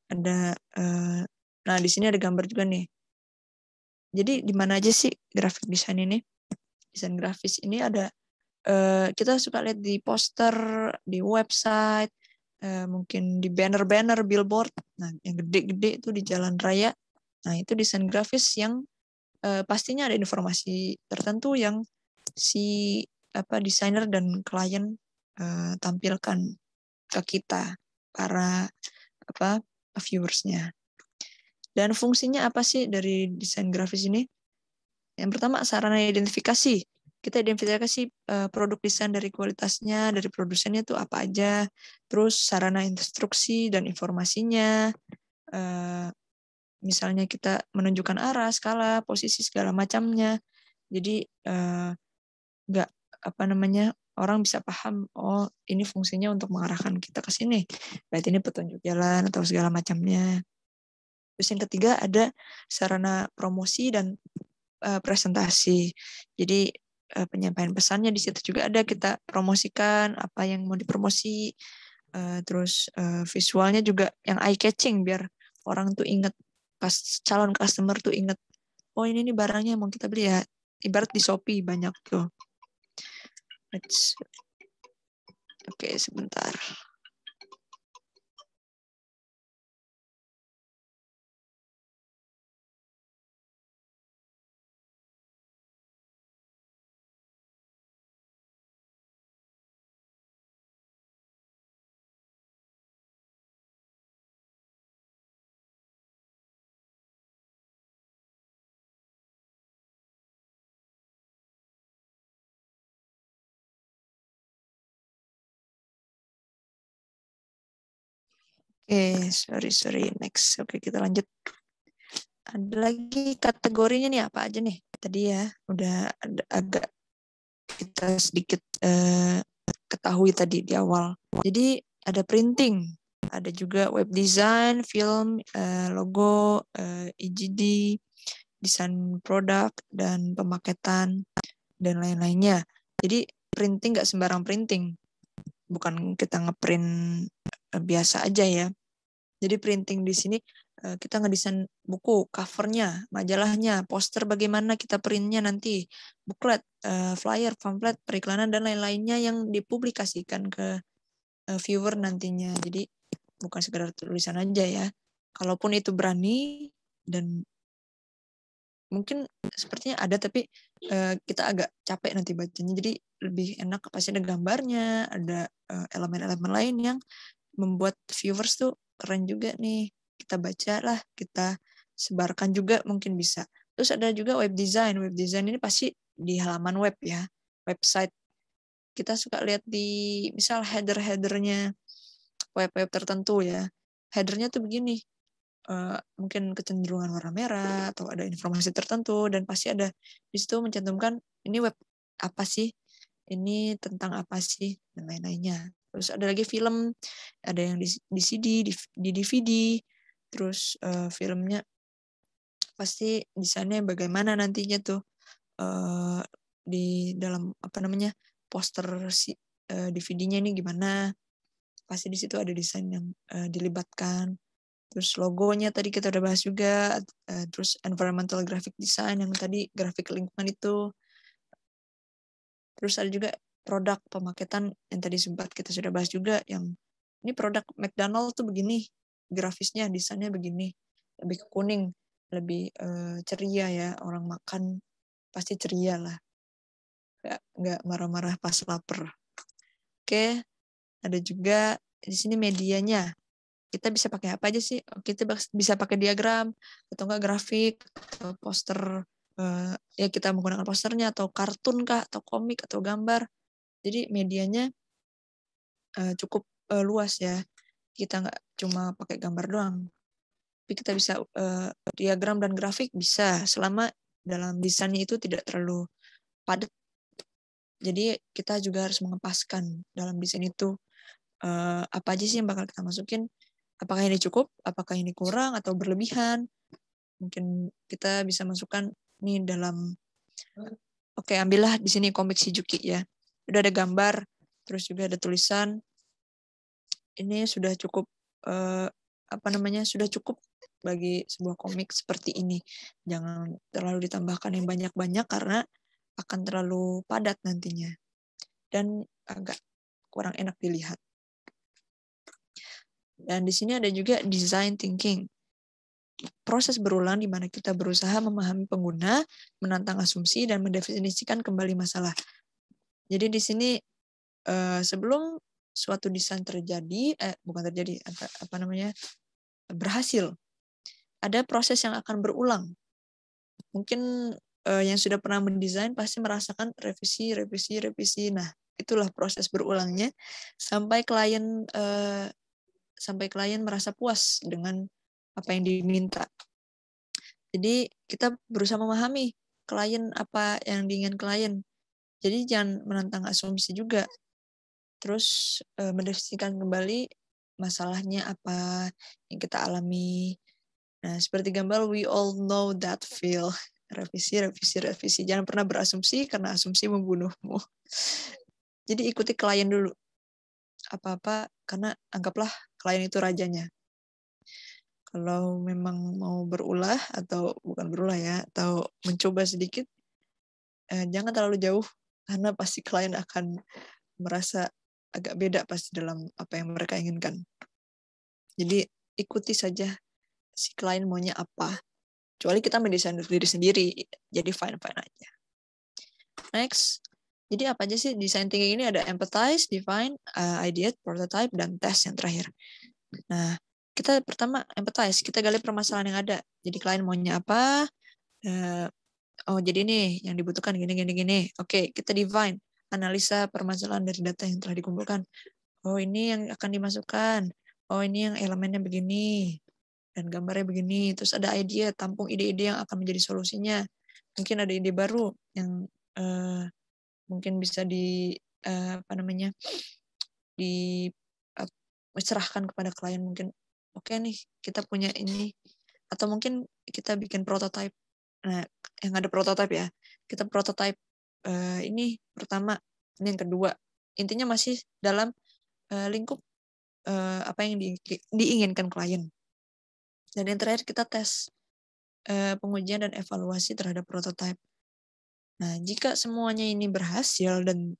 Speaker 1: Ada, nah di sini ada gambar juga nih. Jadi di mana aja sih grafik desain ini? Desain grafis ini ada, kita suka lihat di poster, di website, mungkin di banner-banner, billboard. Nah, yang gede-gede itu di jalan raya. Nah, itu desain grafis yang pastinya ada informasi tertentu yang si desainer dan klien tampilkan ke kita, para viewersnya. Dan fungsinya apa sih dari desain grafis ini? Yang pertama, sarana identifikasi. Kita identifikasi produk desain dari kualitasnya, dari produsennya itu apa aja. Terus sarana instruksi dan informasinya. Misalnya kita menunjukkan arah, skala, posisi segala macamnya. Jadi nggak orang bisa paham, oh ini fungsinya untuk mengarahkan kita ke sini. Berarti ini petunjuk jalan atau segala macamnya. Terus yang ketiga ada sarana promosi dan presentasi. Jadi penyampaian pesannya di situ juga ada, kita promosikan apa yang mau dipromosi. Terus visualnya juga yang eye catching biar orang tuh inget, pas calon customer tuh inget, oh ini nih barangnya mau kita beli ya. Ibarat di Shopee banyak tuh. Oke, sebentar. Oke, sorry. Next. Oke, kita lanjut. Ada lagi kategorinya nih apa aja nih? Tadi ya, udah ada agak kita sedikit ketahui tadi di awal. Jadi ada printing, ada juga web design, film, logo, EGD, desain produk, dan pemaketan, dan lain-lainnya. Jadi printing nggak sembarang printing. Bukan kita ngeprint biasa aja ya. Jadi printing di sini kita ngedesain buku, covernya, majalahnya, poster bagaimana kita printnya nanti, booklet, flyer, pamflet, periklanan, dan lain-lainnya yang dipublikasikan ke viewer nantinya. Jadi bukan sekedar tulisan aja ya. Kalaupun itu berani dan mungkin sepertinya ada, tapi kita agak capek nanti bacanya. Jadi lebih enak pasti ada gambarnya, ada elemen-elemen lain yang membuat viewers tuh keren juga nih. Kita baca lah, kita sebarkan juga mungkin bisa. Terus ada juga web design. Web design ini pasti di halaman web ya, website. Kita suka lihat di misal header-headernya web-web tertentu ya. Headernya tuh begini, mungkin kecenderungan warna merah atau ada informasi tertentu, dan pasti ada di situ mencantumkan ini web apa sih, ini tentang apa sih, dan lain-lainnya. Terus ada lagi film, ada yang di CD, di DVD, terus filmnya pasti desainnya bagaimana nantinya tuh di dalam apa namanya poster DVD-nya ini gimana, pasti di situ ada desain yang dilibatkan. Terus logonya tadi kita udah bahas juga, terus environmental graphic design yang tadi grafik lingkungan itu. Terus ada juga produk pemaketan yang tadi sempat kita sudah bahas juga, yang ini produk McDonald tuh begini, grafisnya, desainnya begini, lebih ke kuning, lebih ceria ya, orang makan pasti ceria lah, nggak marah-marah pas lapar. Oke, ada juga di sini medianya. Kita bisa pakai apa aja sih? Kita bisa pakai diagram, atau enggak grafik, atau poster, ya kita menggunakan posternya, atau kartun kah, atau komik, atau gambar. Jadi medianya cukup luas ya. Kita nggak cuma pakai gambar doang, tapi kita bisa diagram dan grafik bisa, selama dalam desainnya itu tidak terlalu padat. Jadi kita juga harus mengepaskan dalam desain itu apa aja sih yang bakal kita masukin. Apakah ini cukup, apakah ini kurang, atau berlebihan. Mungkin kita bisa masukkan nih dalam, oke, ambillah di sini komik Shijuki ya. Udah ada gambar, terus juga ada tulisan. Ini sudah cukup, sudah cukup bagi sebuah komik seperti ini. Jangan terlalu ditambahkan yang banyak-banyak karena akan terlalu padat nantinya. Dan agak kurang enak dilihat. Dan di sini ada juga design thinking. Proses berulang di mana kita berusaha memahami pengguna, menantang asumsi, dan mendefinisikan kembali masalah. Jadi di sini sebelum suatu desain berhasil, ada proses yang akan berulang. Mungkin yang sudah pernah mendesain pasti merasakan revisi. Nah, itulah proses berulangnya sampai klien merasa puas dengan apa yang diminta. Jadi kita berusaha memahami klien, apa yang diinginkan klien. Jadi jangan menantang asumsi juga. Terus mendefinisikan kembali masalahnya apa yang kita alami. Nah, seperti gambar we all know that feel. Revisi. Jangan pernah berasumsi karena asumsi membunuhmu. Jadi ikuti klien dulu. Apa-apa, karena anggaplah klien itu rajanya. Kalau memang mau berulah, atau bukan berulah ya, atau mencoba sedikit, jangan terlalu jauh, karena pasti klien akan merasa agak beda pasti dalam apa yang mereka inginkan. Jadi ikuti saja si klien maunya apa. Kecuali kita mendesain diri sendiri, jadi fine-fine aja. Next. Jadi apa aja sih design thinking ini? Ada empathize, define, ideate, prototype, dan test yang terakhir. Nah, kita pertama empathize, kita gali permasalahan yang ada. Jadi klien maunya apa? Jadi nih yang dibutuhkan gini. Oke, kita define, analisa permasalahan dari data yang telah dikumpulkan. Oh, ini yang akan dimasukkan. oh ini yang elemennya begini dan gambarnya begini, terus ada ide, tampung ide-ide yang akan menjadi solusinya. Mungkin ada ide baru yang mungkin bisa diserahkan kepada klien. Mungkin oke nih kita punya ini, atau mungkin kita bikin prototype. Nah, yang ada prototype ya, kita prototype ini pertama, ini yang kedua. Intinya masih dalam lingkup apa yang diinginkan klien. Dan yang terakhir kita tes pengujian dan evaluasi terhadap prototype. Nah, jika semuanya ini berhasil dan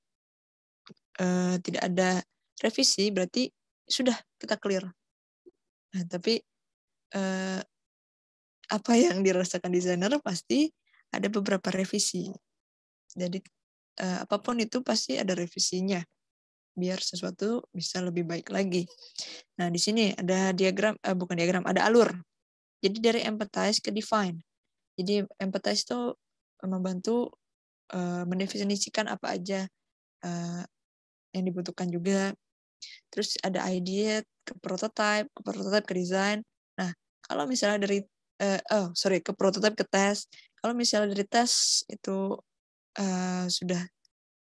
Speaker 1: tidak ada revisi, berarti sudah kita clear. Nah, tapi apa yang dirasakan desainer pasti ada beberapa revisi. Jadi apapun itu pasti ada revisinya biar sesuatu bisa lebih baik lagi. Nah, di sini ada diagram, bukan diagram, ada alur. Jadi dari empathize ke define. Jadi empathize itu membantu mendefinisikan apa aja yang dibutuhkan juga. Terus ada idea ke prototype ke design. Nah, kalau misalnya dari ke prototype ke tes. Kalau misalnya dari tes itu sudah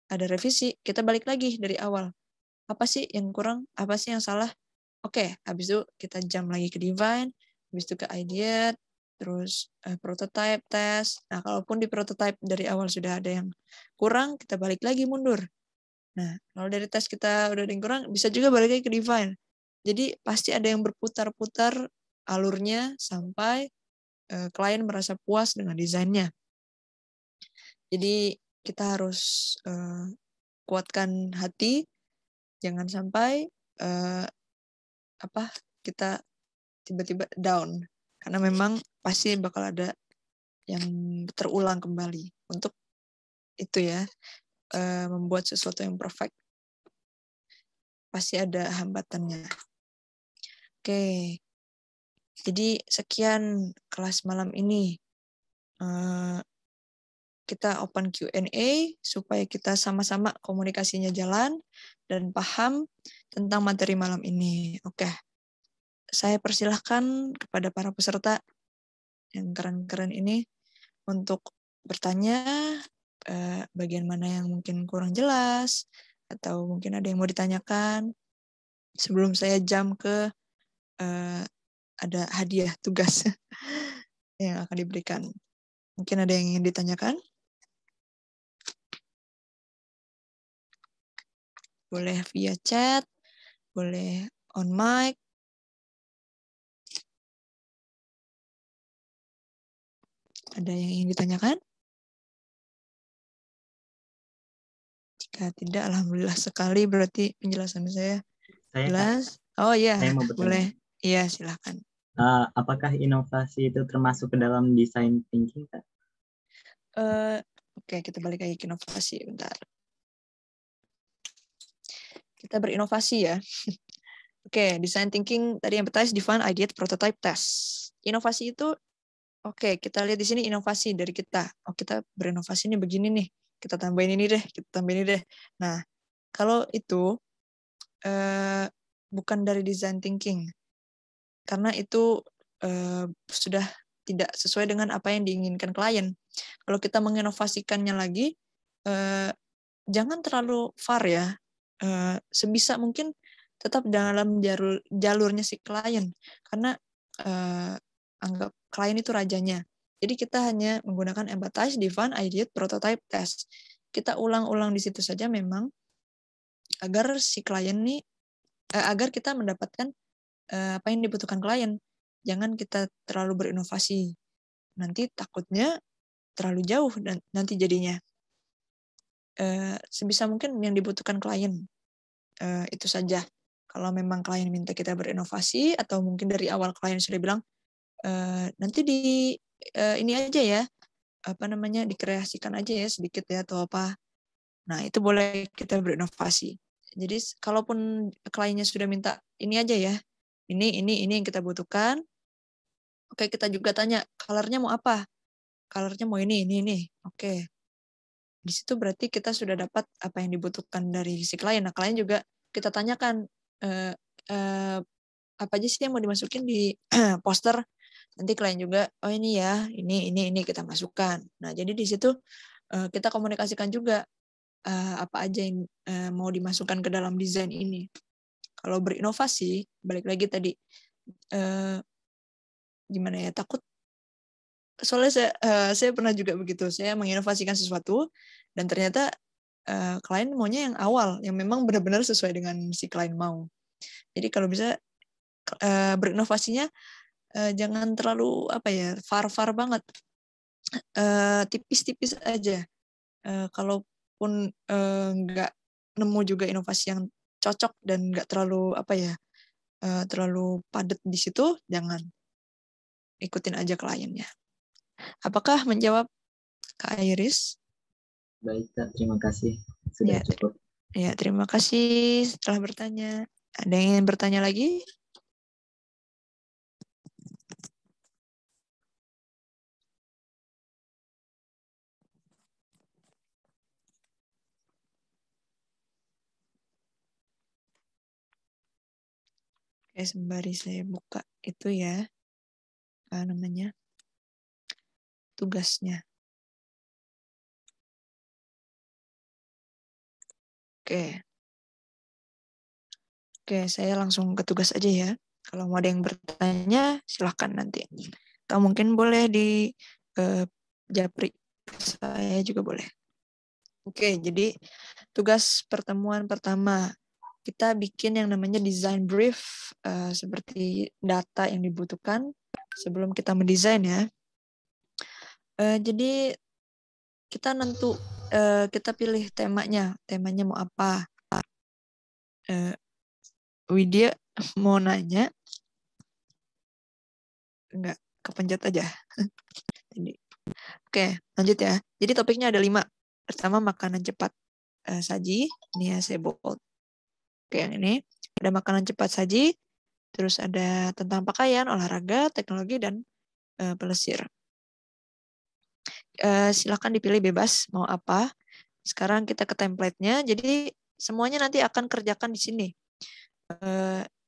Speaker 1: ada revisi, kita balik lagi dari awal. Apa sih yang kurang? Apa sih yang salah? Oke, habis itu kita jump lagi ke define, habis itu ke idea, terus prototype, tes. Nah, kalaupun di prototype dari awal sudah ada yang kurang, kita balik lagi mundur. Nah, kalau dari tes kita udah ada yang kurang, bisa juga balik lagi ke define. Jadi pasti ada yang berputar-putar alurnya sampai klien merasa puas dengan desainnya. Jadi kita harus kuatkan hati, jangan sampai kita tiba-tiba down, karena memang pasti bakal ada yang terulang kembali untuk itu ya, membuat sesuatu yang perfect pasti ada hambatannya. Oke, jadi sekian kelas malam ini. Kita open Q&A supaya kita sama-sama komunikasinya jalan dan paham tentang materi malam ini. Oke, saya persilahkan kepada para peserta yang keren-keren ini untuk bertanya bagian mana yang mungkin kurang jelas atau mungkin ada yang mau ditanyakan. Sebelum saya jump ke ada hadiah tugas yang akan diberikan. Mungkin ada yang ingin ditanyakan? Boleh via chat, boleh on mic. Ada yang ingin ditanyakan? Jika tidak, alhamdulillah sekali, berarti penjelasan saya jelas. Oh iya, boleh. Iya, silakan.
Speaker 7: Apakah inovasi itu termasuk ke dalam design thinking, Kak?
Speaker 1: Oke, kita balik lagi ke inovasi. Bentar. Kita berinovasi ya. Oke, design thinking tadi empathize, define, ideate, prototype, test. Inovasi itu, oke, kita lihat di sini inovasi dari kita. Oh, kita berinovasi nih begini nih. Kita tambahin ini deh, kita tambahin ini deh. Nah, kalau itu bukan dari design thinking, karena itu sudah tidak sesuai dengan apa yang diinginkan klien. Kalau kita menginovasikannya lagi, jangan terlalu far ya. Sebisa mungkin tetap dalam jalurnya si klien, karena anggap klien itu rajanya. Jadi kita hanya menggunakan empathize, define, ideate, prototype, test. Kita ulang-ulang di situ saja memang agar si klien nih agar kita mendapatkan apa yang dibutuhkan klien. Jangan kita terlalu berinovasi. Nanti takutnya terlalu jauh dan nanti jadinya. Sebisa mungkin yang dibutuhkan klien. Itu saja. Kalau memang klien minta kita berinovasi, atau mungkin dari awal klien sudah bilang, nanti ini aja ya, dikreasikan aja ya sedikit ya, atau apa. Nah, itu boleh kita berinovasi. Jadi, kalaupun kliennya sudah minta, ini aja ya, ini yang kita butuhkan. Oke, kita juga tanya, color-nya mau apa? Color-nya mau ini. Oke. Di situ berarti kita sudah dapat apa yang dibutuhkan dari si klien. Nah, klien juga kita tanyakan, apa aja sih yang mau dimasukin di poster. Nanti klien juga, oh ini ya, ini kita masukkan. Nah, jadi di situ kita komunikasikan juga apa aja yang mau dimasukkan ke dalam desain ini. Kalau berinovasi, balik lagi tadi, gimana ya, takut. Soalnya saya pernah juga begitu, saya menginovasikan sesuatu, dan ternyata klien maunya yang awal, yang memang benar-benar sesuai dengan si klien mau. Jadi kalau bisa berinovasinya jangan terlalu far banget, tipis-tipis aja. Kalaupun nggak nemu juga inovasi yang cocok dan nggak terlalu terlalu padat di situ, jangan, ikutin aja kliennya. Apakah menjawab Kak Iris?
Speaker 7: Baik, Kak. Terima kasih. Sudah cukup.
Speaker 1: Ya, terima kasih telah bertanya. Ada yang ingin bertanya lagi? Oke, sembari saya buka itu ya, apa namanya, tugasnya. Oke, saya langsung ke tugas aja ya. Kalau mau ada yang bertanya, silahkan nanti. Atau mungkin boleh di japri, saya juga boleh. Oke, jadi tugas pertemuan pertama, kita bikin yang namanya design brief, seperti data yang dibutuhkan sebelum kita mendesain ya. Jadi kita kita pilih temanya mau apa. Widya mau nanya, enggak, kepencet aja. Oke, lanjut ya. Jadi topiknya ada 5. Pertama, makanan cepat saji. Ini ya, saya bold. Oke, yang ini. Ada makanan cepat saji. Terus ada tentang pakaian, olahraga, teknologi, dan pelesir. Silakan dipilih bebas mau apa. Sekarang kita ke template-nya. Jadi semuanya nanti akan kerjakan di sini.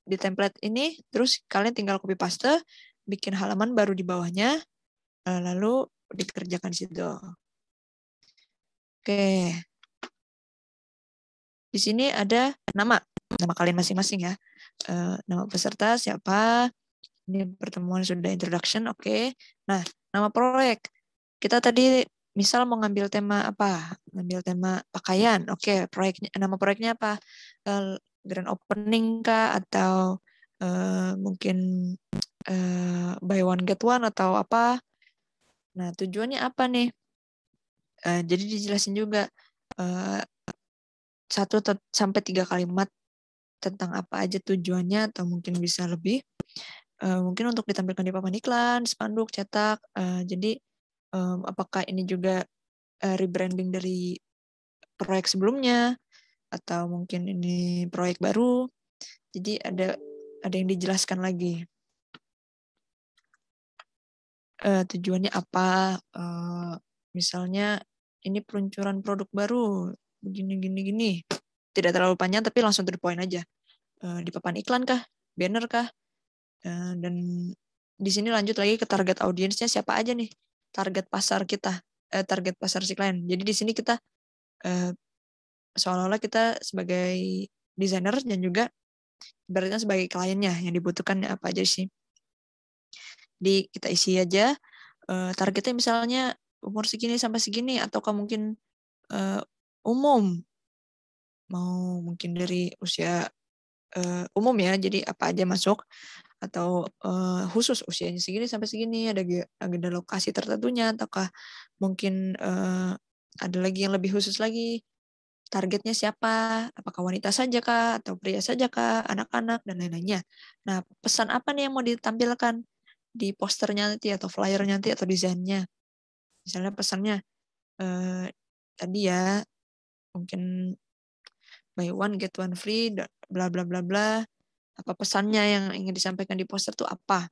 Speaker 1: Di template ini, terus kalian tinggal copy paste, bikin halaman baru di bawahnya, lalu dikerjakan di situ. Oke. Di sini ada nama kalian masing-masing ya. Nama peserta siapa? Ini pertemuan sudah introduction, oke. Nah, nama proyek. Kita tadi misal mau ngambil tema apa? Ngambil tema pakaian. Oke, nama proyeknya apa? Grand opening kah, atau mungkin buy one get one atau apa? Nah, tujuannya apa nih? Jadi dijelasin juga 1-3 kalimat tentang apa aja tujuannya, atau mungkin bisa lebih. Mungkin untuk ditampilkan di papan iklan, spanduk, cetak. Jadi apakah ini juga rebranding dari proyek sebelumnya, atau mungkin ini proyek baru. Jadi ada yang dijelaskan lagi. Tujuannya apa? Misalnya ini peluncuran produk baru, gini. Tidak terlalu panjang, tapi langsung to the point aja. Di papan iklan kah? Banner kah? Dan di sini lanjut lagi ke target audiensnya siapa aja nih? Target pasar kita, target pasar si klien. Jadi di sini kita seolah-olah kita sebagai desainer dan juga berarti sebagai kliennya yang dibutuhkan apa aja sih. Kita isi aja targetnya, misalnya umur segini sampai segini, ataukah mungkin umum, mau mungkin dari usia umum ya, jadi apa aja masuk, atau khusus usianya segini sampai segini, ada lokasi tertentunya, ataukah mungkin ada lagi yang lebih khusus lagi, targetnya siapa, apakah wanita saja kah, atau pria saja kah, anak-anak, dan lain-lainnya. Nah, pesan apa nih yang mau ditampilkan di posternya nanti, atau flyernya nanti, atau desainnya. Misalnya pesannya tadi ya, mungkin buy one get one free, bla bla bla bla. Apa pesannya yang ingin disampaikan di poster itu apa?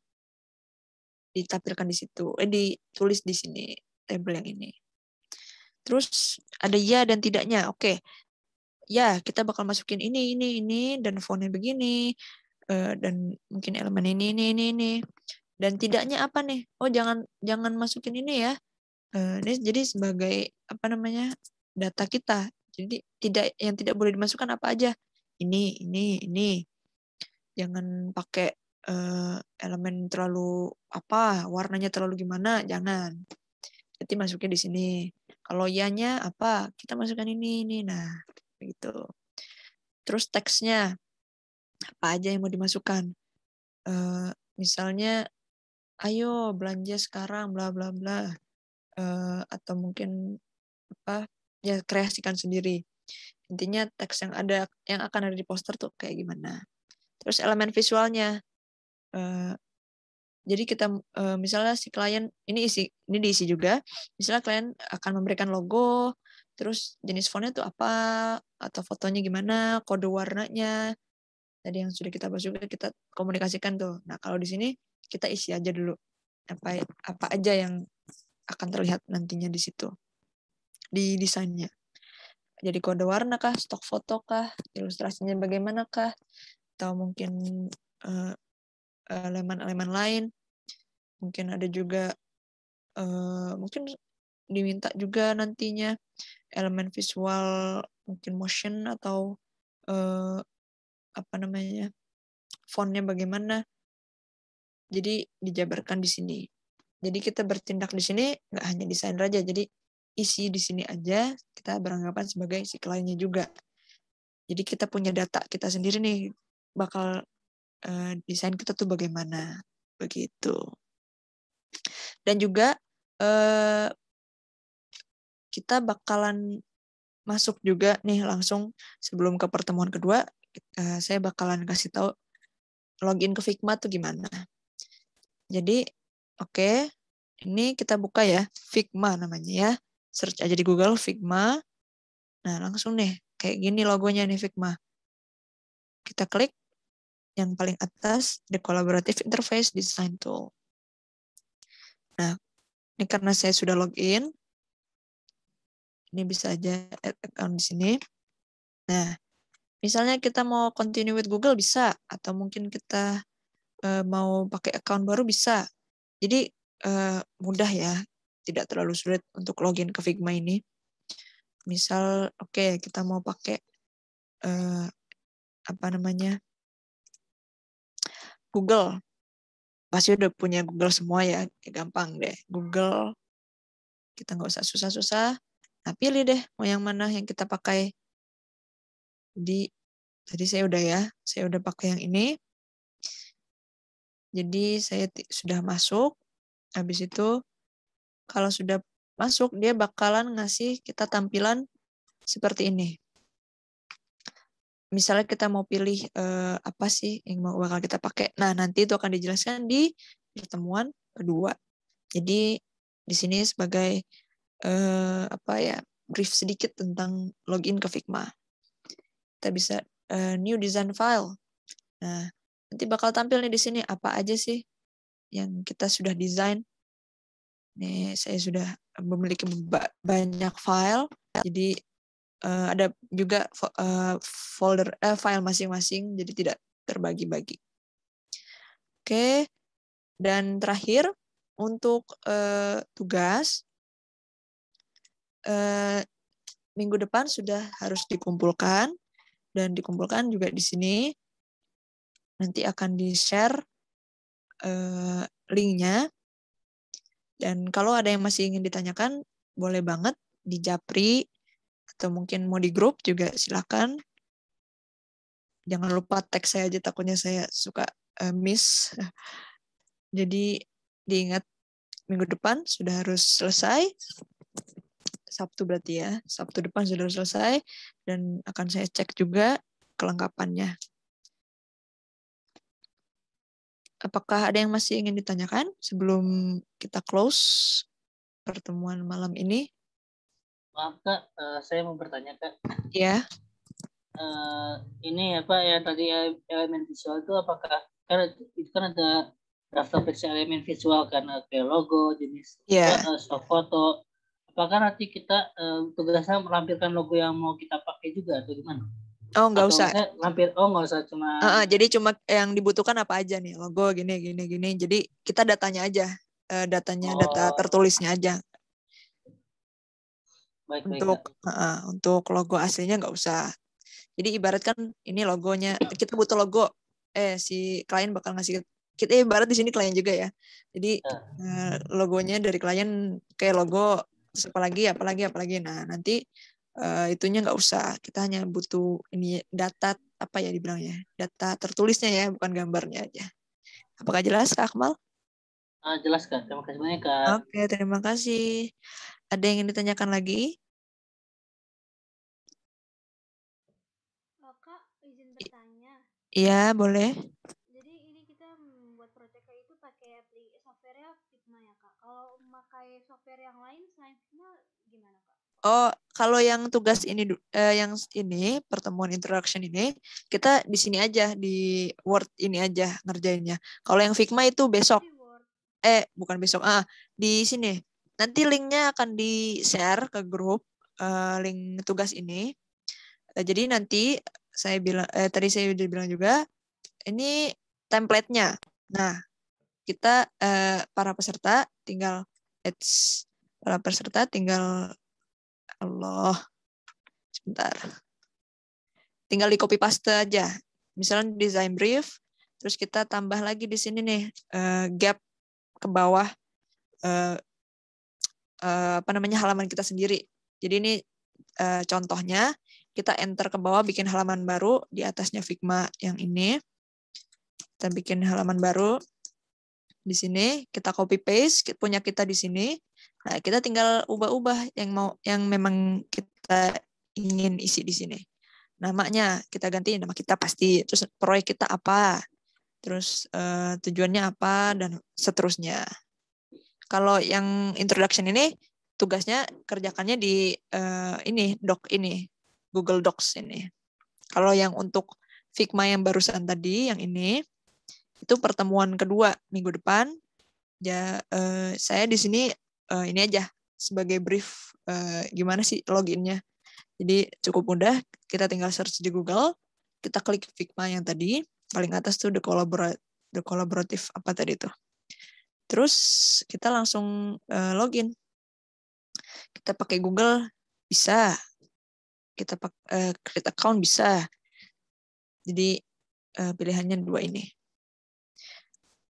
Speaker 1: Ditampilkan di situ, ditulis di sini, tabel yang ini. Terus ada ya dan tidaknya. Oke. Ya, kita bakal masukin ini, dan fontnya begini. dan mungkin elemen ini. Dan tidaknya apa nih? Oh, jangan masukin ini ya. Ini jadi sebagai apa namanya? Data kita. Jadi yang tidak boleh dimasukkan apa aja? Ini. Jangan pakai elemen terlalu apa, warnanya terlalu gimana, jangan. Jadi masukin di sini. Kalau ianya apa, kita masukkan ini. Nah, begitu. Terus teksnya apa aja yang mau dimasukkan? Misalnya, ayo belanja sekarang, bla bla bla. Atau mungkin apa? Ya kreasikan sendiri. Intinya teks yang akan ada di poster tuh kayak gimana. Terus elemen visualnya. Jadi kita misalnya si klien ini diisi juga. Misalnya klien akan memberikan logo, terus jenis fontnya tuh apa, atau fotonya gimana, kode warnanya. Tadi yang sudah kita bahas juga kita komunikasikan tuh. Nah, kalau di sini kita isi aja dulu apa aja yang akan terlihat nantinya di situ. Di desainnya. Jadi kode warna kah, stok foto kah, ilustrasinya bagaimana kah, atau mungkin elemen-elemen lain. Mungkin ada juga mungkin diminta juga nantinya elemen visual, mungkin motion atau apa namanya, fontnya bagaimana. Jadi dijabarkan di sini. Jadi kita bertindak di sini nggak hanya desainer aja, jadi isi di sini aja kita beranggapan sebagai si kliennya juga. Jadi kita punya data kita sendiri nih, bakal desain kita tuh bagaimana, begitu. Dan juga kita bakalan masuk juga nih langsung sebelum ke pertemuan kedua, saya bakalan kasih tahu login ke Figma tuh gimana. Jadi oke, ini kita buka ya, Figma namanya ya. Search aja di Google Figma. Nah, langsung nih kayak gini logonya nih Figma. Kita klik yang paling atas, the collaborative interface design tool. Nah, ini karena saya sudah login, ini bisa aja add account di sini. Nah, misalnya kita mau continue with Google bisa, atau mungkin kita mau pakai account baru bisa. Jadi mudah ya, tidak terlalu sulit untuk login ke Figma ini. Misal, oke, kita mau pakai apa namanya, Google. Pasti udah punya Google semua ya, gampang deh. Google, kita nggak usah susah-susah. Nah, pilih deh mau yang mana yang kita pakai. Tadi saya udah pakai yang ini. Jadi saya sudah masuk. Habis itu kalau sudah masuk dia bakalan ngasih kita tampilan seperti ini. Misalnya kita mau pilih apa sih yang bakal kita pakai. Nah, nanti itu akan dijelaskan di pertemuan kedua. Jadi di sini sebagai brief sedikit tentang login ke Figma. Kita bisa new design file. Nah, nanti bakal tampil nih di sini apa aja sih yang kita sudah desain. Nih, saya sudah memiliki banyak file. Jadi ada juga folder file masing-masing, jadi tidak terbagi-bagi. Oke, dan terakhir untuk tugas minggu depan sudah harus dikumpulkan, dan dikumpulkan juga di sini. Nanti akan di-share linknya. Dan kalau ada yang masih ingin ditanyakan, boleh banget di Japri, atau mungkin mau di grup juga silakan. Jangan lupa tag saya aja, takutnya saya suka miss. Jadi diingat minggu depan sudah harus selesai. Sabtu berarti ya. Sabtu depan sudah harus selesai. Dan akan saya cek juga kelengkapannya. Apakah ada yang masih ingin ditanyakan sebelum kita close pertemuan malam ini?
Speaker 3: Maaf Kak, saya mau bertanya Kak.
Speaker 1: Ya.
Speaker 3: Ini apa ya tadi elemen visual itu apakah itu kan ada daftar periksa elemen visual kan kayak logo, jenis stok foto. Apakah nanti kita tugasnya melampirkan logo yang mau kita pakai juga atau gimana?
Speaker 1: Oh, nggak
Speaker 3: Atau
Speaker 1: usah.
Speaker 3: maksudnya lampir, nggak usah cuma.
Speaker 1: Jadi cuma yang dibutuhkan apa aja nih, logo gini. Jadi kita datanya aja, data tertulisnya aja.
Speaker 3: Baik,
Speaker 1: Untuk logo aslinya nggak usah. Jadi ibaratkan ini logonya, kita butuh logo, si klien bakal ngasih kita, ibarat di sini klien juga ya. Jadi logonya dari klien kayak logo, terus apalagi. Nah nanti itunya nggak usah, kita hanya butuh ini data apa ya dibilangnya, data tertulisnya ya, bukan gambarnya aja. Apakah jelas Kak Akmal?
Speaker 3: Jelas Kak, terima kasih banyak Kak.
Speaker 1: Oke, terima kasih. Ada yang ingin ditanyakan lagi?
Speaker 5: Kak, izin bertanya.
Speaker 1: Iya, boleh.
Speaker 5: Jadi ini kita membuat proyek itu pakai software-nya Figma ya Kak. Kalau memakai software yang lain selain Figma gimana Kak?
Speaker 1: Oh, kalau yang tugas ini, yang ini pertemuan introduction ini, kita di sini aja, di Word ini aja ngerjainnya. Kalau yang Figma itu besok. Bukan besok. Di sini. Nanti linknya akan di-share ke grup, link tugas ini. Jadi nanti saya bilang, tadi saya udah bilang juga, ini template-nya. Nah, kita para peserta tinggal sebentar. Tinggal di copy paste aja. Misalnya design brief, terus kita tambah lagi di sini nih gap ke bawah halaman kita sendiri. Jadi ini contohnya, kita enter ke bawah bikin halaman baru, di atasnya Figma yang ini. Kita bikin halaman baru di sini, kita copy paste punya kita di sini. Nah, kita tinggal ubah-ubah yang memang kita ingin isi di sini. Namanya kita ganti nama kita pasti, terus proyek kita apa, terus tujuannya apa, dan seterusnya. Kalau yang introduction ini tugasnya kerjakannya di Google Docs ini. Kalau yang untuk Figma yang barusan tadi, yang ini itu pertemuan kedua minggu depan. Ya, saya di sini ini aja sebagai brief gimana sih loginnya. Jadi cukup mudah, kita tinggal search di Google, kita klik Figma yang tadi, paling atas tuh the collaborative apa tadi tuh. Terus kita langsung login. Kita pakai Google bisa, kita pakai create account bisa. Jadi pilihannya dua ini.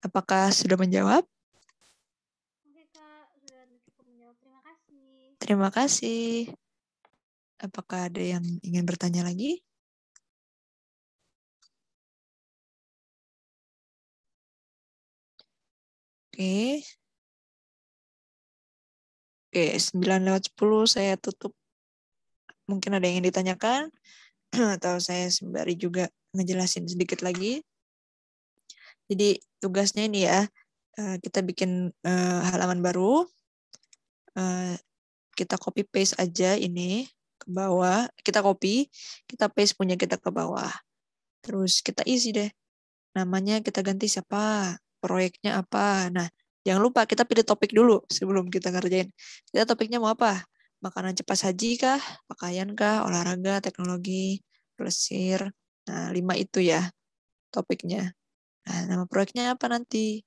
Speaker 1: Apakah sudah menjawab?
Speaker 5: Oke Kak, sudah cukup menjawab. Terima kasih.
Speaker 1: Terima kasih. Apakah ada yang ingin bertanya lagi? Oke. Oke, 9:10 saya tutup. Mungkin ada yang ingin ditanyakan, atau saya sembari juga ngejelasin sedikit lagi. Jadi tugasnya ini ya, kita bikin halaman baru, kita copy paste aja ini ke bawah, kita copy, kita paste punya kita ke bawah. Terus kita isi deh. Namanya kita ganti siapa, proyeknya apa. Nah, jangan lupa kita pilih topik dulu sebelum kita ngerjain. Kita topiknya mau apa? Makanan cepat saji kah? Pakaian kah? Olahraga, teknologi, plesir. Nah, 5 itu ya topiknya. Nah, nama proyeknya apa nanti?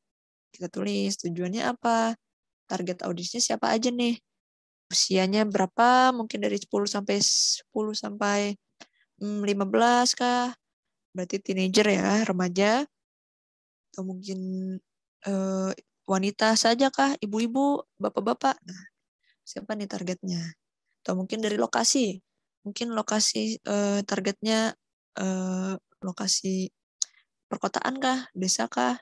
Speaker 1: Kita tulis tujuannya apa? Target audiensnya siapa aja nih? Usianya berapa? Mungkin dari 10 sampai 15 kah? Berarti teenager ya, remaja. Atau mungkin wanita saja kah? Ibu-ibu, bapak-bapak? Nah, siapa nih targetnya? Atau mungkin dari lokasi. Mungkin lokasi targetnya lokasi perkotaan kah? Desa kah?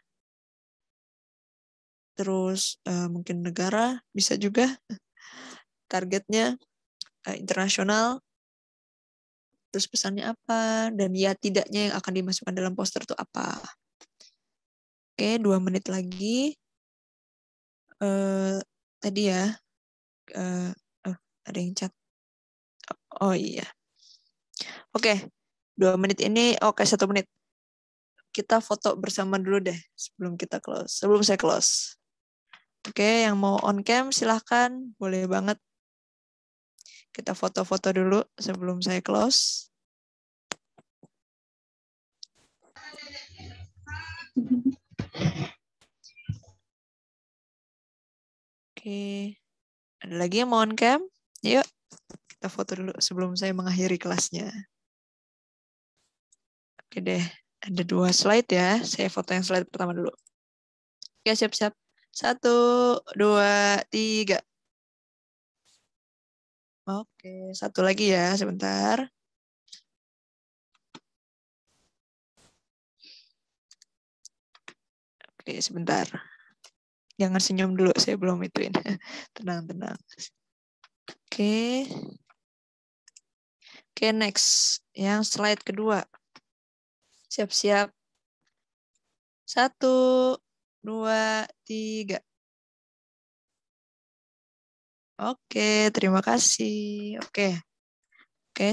Speaker 1: Terus mungkin negara bisa juga. Targetnya internasional. Terus pesannya apa? Dan ya tidaknya yang akan dimasukkan dalam poster itu apa? Oke, 2 menit lagi. Tadi ya, ada yang chat. Oh iya. Oke, 2 menit ini, 1 menit. Kita foto bersama dulu deh sebelum kita close. Sebelum saya close. Oke, yang mau on cam silahkan, boleh banget. Kita foto-foto dulu sebelum saya close. Oke. Ada lagi yang mau on cam? Yuk, kita foto dulu sebelum saya mengakhiri kelasnya. Oke deh, ada 2 slide ya. Saya foto yang slide pertama dulu. Oke, siap-siap. 1, 2, 3. Oke, satu lagi ya, sebentar. Oke, sebentar. Jangan senyum dulu, saya belum ituin. Tenang, tenang. Oke. Oke, next. Yang slide kedua. Siap-siap. 1, 2, 3. Oke, terima kasih. Oke,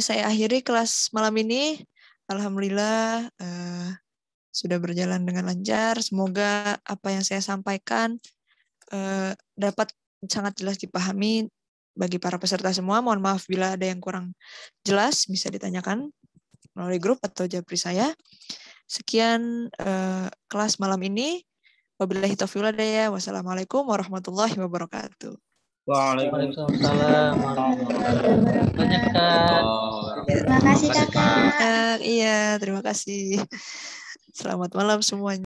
Speaker 1: saya akhiri kelas malam ini. Alhamdulillah sudah berjalan dengan lancar. Semoga apa yang saya sampaikan dapat sangat jelas dipahami bagi para peserta semua. Mohon maaf bila ada yang kurang jelas, bisa ditanyakan melalui grup atau japri saya. Sekian kelas malam ini. Wabillahi taufiq wal hidayah. Wassalamualaikum warahmatullahi wabarakatuh.
Speaker 3: Waalaikumsalam warahmatullahi wabarakatuh. Banyak Kak.
Speaker 5: Terima kasih Kakak.
Speaker 1: Iya, terima kasih. Selamat malam semuanya.